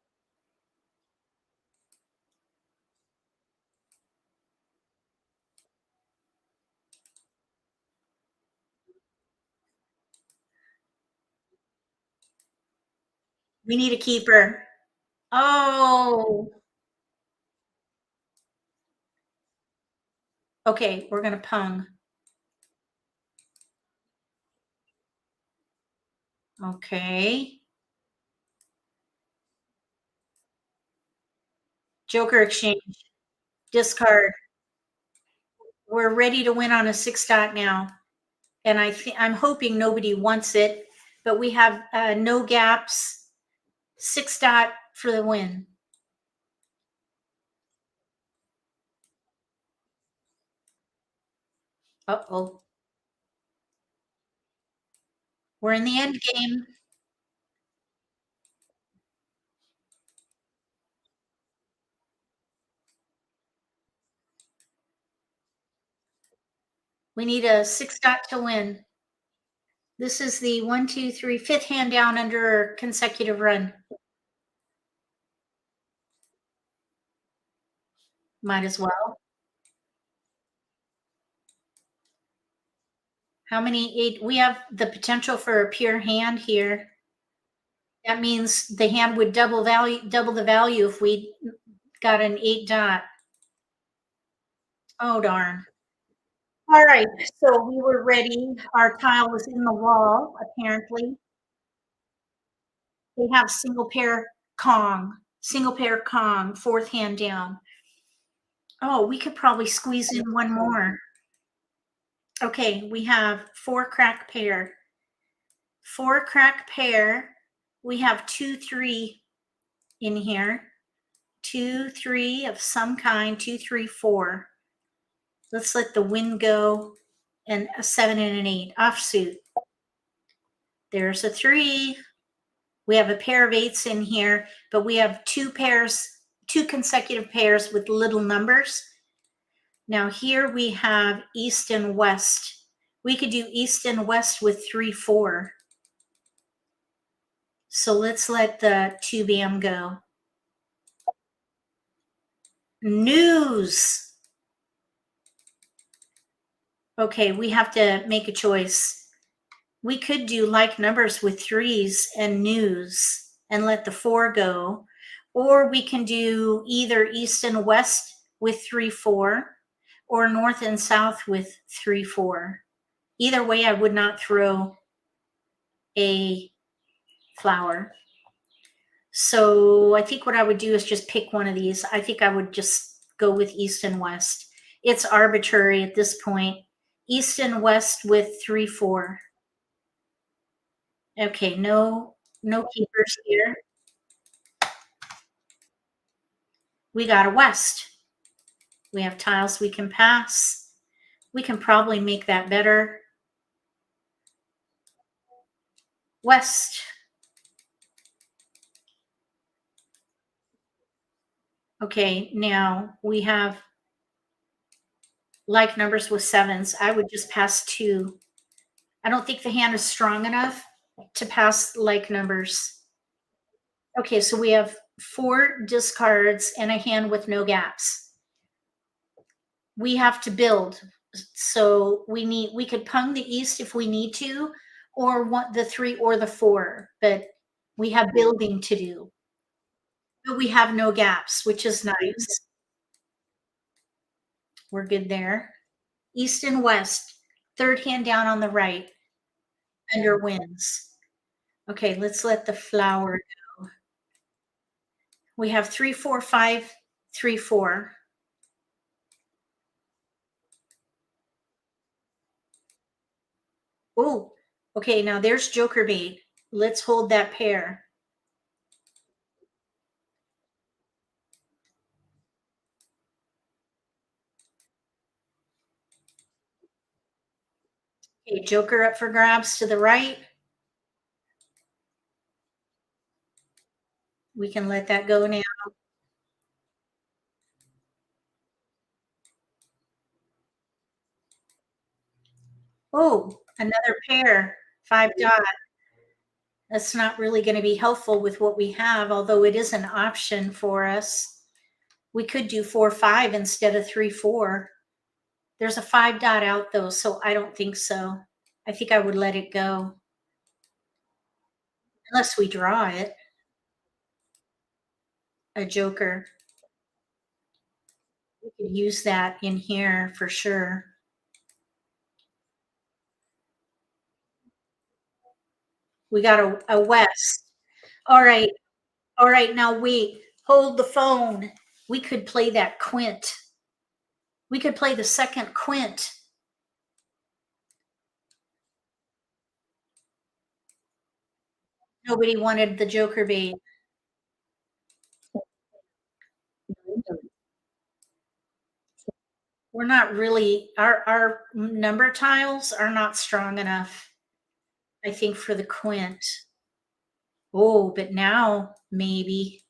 We need a keeper. Oh, okay. We're going to pung. Okay. Joker exchange. Discard. We're ready to win on a 6 dot now. And I'm hoping nobody wants it, but we have no gaps, 6 dot for the win. Uh-oh. We're in the end game. We need a 6 dot to win. This is the 1, 2, 3, fifth hand down under consecutive run. Might as well. How many 8? We have the potential for a pure hand here. That means the hand would double the value if we got an 8 dot. Oh darn. All right, so we were ready. Our tile was in the wall, apparently. They have single pair Kong, fourth hand down. Oh, we could probably squeeze in one more. Okay, we have 4 crack pair. 4 crack pair. We have 2, 3 in here. 2, 3 of some kind, 2, 3, 4. Let's let the wind go, and a 7 and an 8 offsuit. There's a 3. We have a pair of 8s in here, but we have 2 consecutive pairs with little numbers. Now here we have east and west. We could do east and west with 3, 4. So let's let the 2 bam go. News. Okay, we have to make a choice. We could do like numbers with 3s and news and let the 4 go. Or we can do either east and west with 3, 4 or north and south with 3, 4. Either way, I would not throw a flower. So I think what I would do is just pick one of these. I think I would just go with east and west. It's arbitrary at this point. East and west with 3, 4. Okay, no keepers here. We got a west. We have tiles we can pass. We can probably make that better. West. Okay, now we have like numbers with 7s. I would just pass 2. I don't think the hand is strong enough to pass like numbers. Okay, so we have 4 discards and a hand with no gaps. We have to build. So we could pung the east if we need to, or want the 3 or the 4, but we have building to do. But we have no gaps, which is nice. We're good there. East and west, third hand down on the right, under winds. Okay, let's let the flower go. We have 3, 4, 5, 3, 4. Oh, okay, now there's joker bait. Let's hold that pair. Okay, joker up for grabs to the right. We can let that go now. Oh, another pair, 5 dot. That's not really going to be helpful with what we have, although it is an option for us. We could do 4, 5 instead of 3, 4. There's a 5 dot out though, so I don't think so. I think I would let it go. Unless we draw it. A joker. We could use that in here for sure. We got a west. All right. All right. Now wait. Hold the phone. We could play that quint. We could play the second quint. Nobody wanted the joker bait. We're not really, our number tiles are not strong enough, I think, for the quint. Oh, but now maybe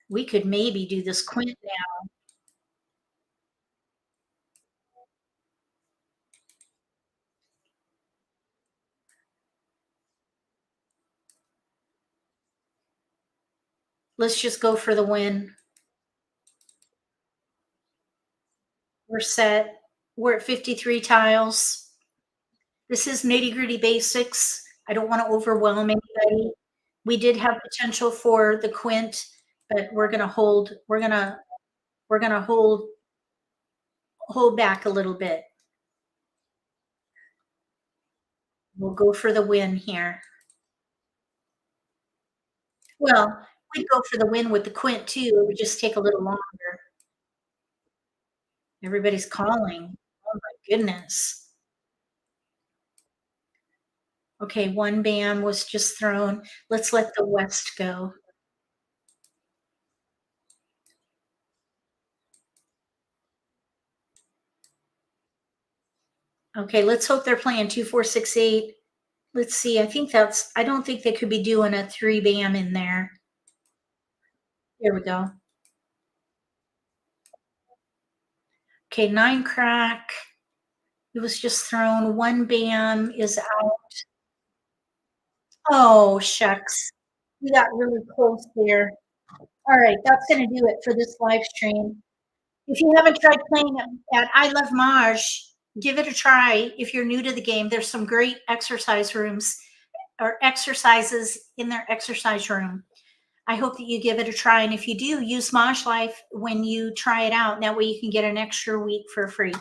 we could maybe do this quint now. Let's just go for the win. We're set. We're at 53 tiles. This is nitty-gritty basics. I don't want to overwhelm anybody. We did have potential for the quint, but we're going to hold, we're going to hold back a little bit. We'll go for the win here. Well, we'd go for the win with the quint too. It would just take a little longer. Everybody's calling. Oh my goodness. Okay, one bam was just thrown. Let's let the west go. Okay, let's hope they're playing 2, 4, 6, 8. Let's see. I think that's, I don't think they could be doing a 3 bam in there. Here we go. Okay, 9 crack. It was just thrown. 1 bam is out. Oh, shucks. We got really close there. All right, that's going to do it for this live stream. If you haven't tried playing at I Love Mahj, give it a try. If you're new to the game, there's some great exercise rooms or exercises in their exercise room. I hope that you give it a try. And if you do, use MAHJLIFE when you try it out. That way you can get an extra week for free.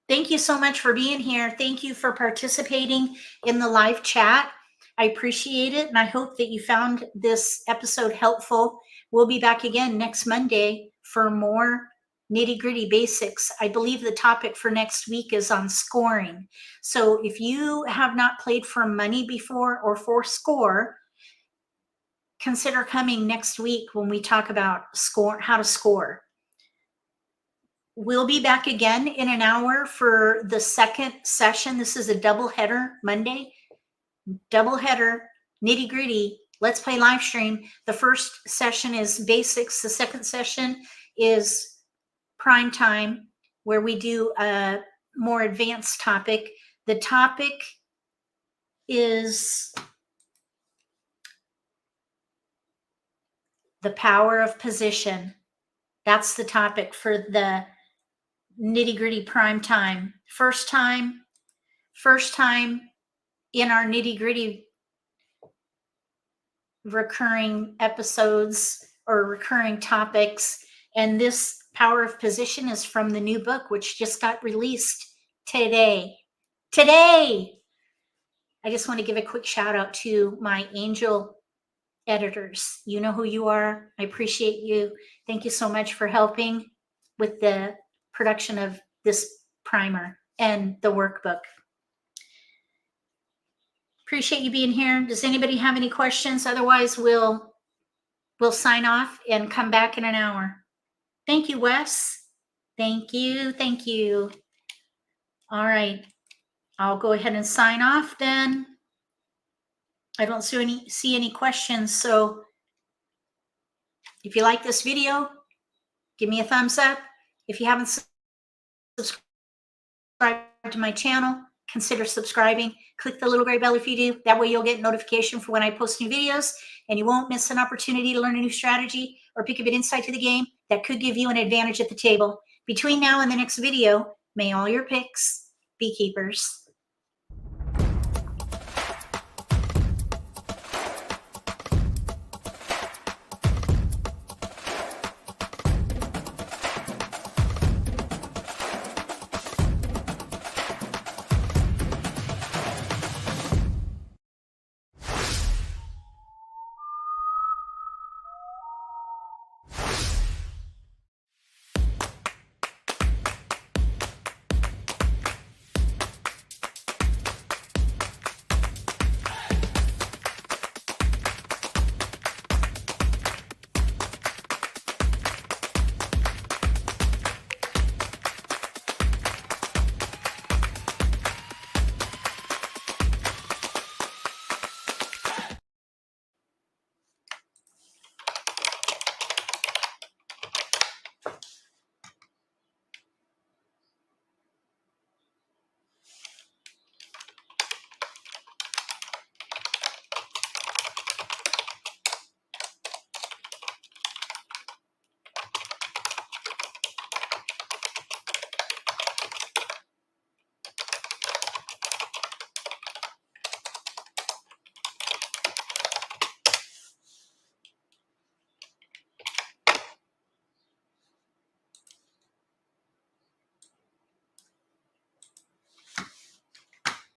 Thank you so much for being here. Thank you for participating in the live chat. I appreciate it. And I hope that you found this episode helpful. We'll be back again next Monday for more nitty-gritty basics. I believe the topic for next week is on scoring. So if you have not played for money before or for score, consider coming next week when we talk about how to score. We'll be back again in an hour for the second session. This is a double header Monday, double header, nitty gritty. Let's play live stream. The first session is basics. The second session is prime time, where we do a more advanced topic. The topic is the power of position. That's the topic for the nitty-gritty prime time. First time in our nitty-gritty recurring episodes or recurring topics. And this power of position is from the new book, which just got released today. I just want to give a quick shout out to my angel editors. You know who you are. I appreciate you. Thank you so much for helping with the production of this primer and the workbook. Appreciate you being here. Does anybody have any questions? Otherwise, we'll sign off and come back in an hour. Thank you, Wes. Thank you. Thank you. All right. I'll go ahead and sign off then. I don't see any questions. So if you like this video, give me a thumbs up. If you haven't subscribed to my channel, consider subscribing. Click the little gray bell if you do. That way you'll get notification for when I post new videos, and you won't miss an opportunity to learn a new strategy or pick up an insight to the game that could give you an advantage at the table. Between now and the next video, may all your picks be keepers.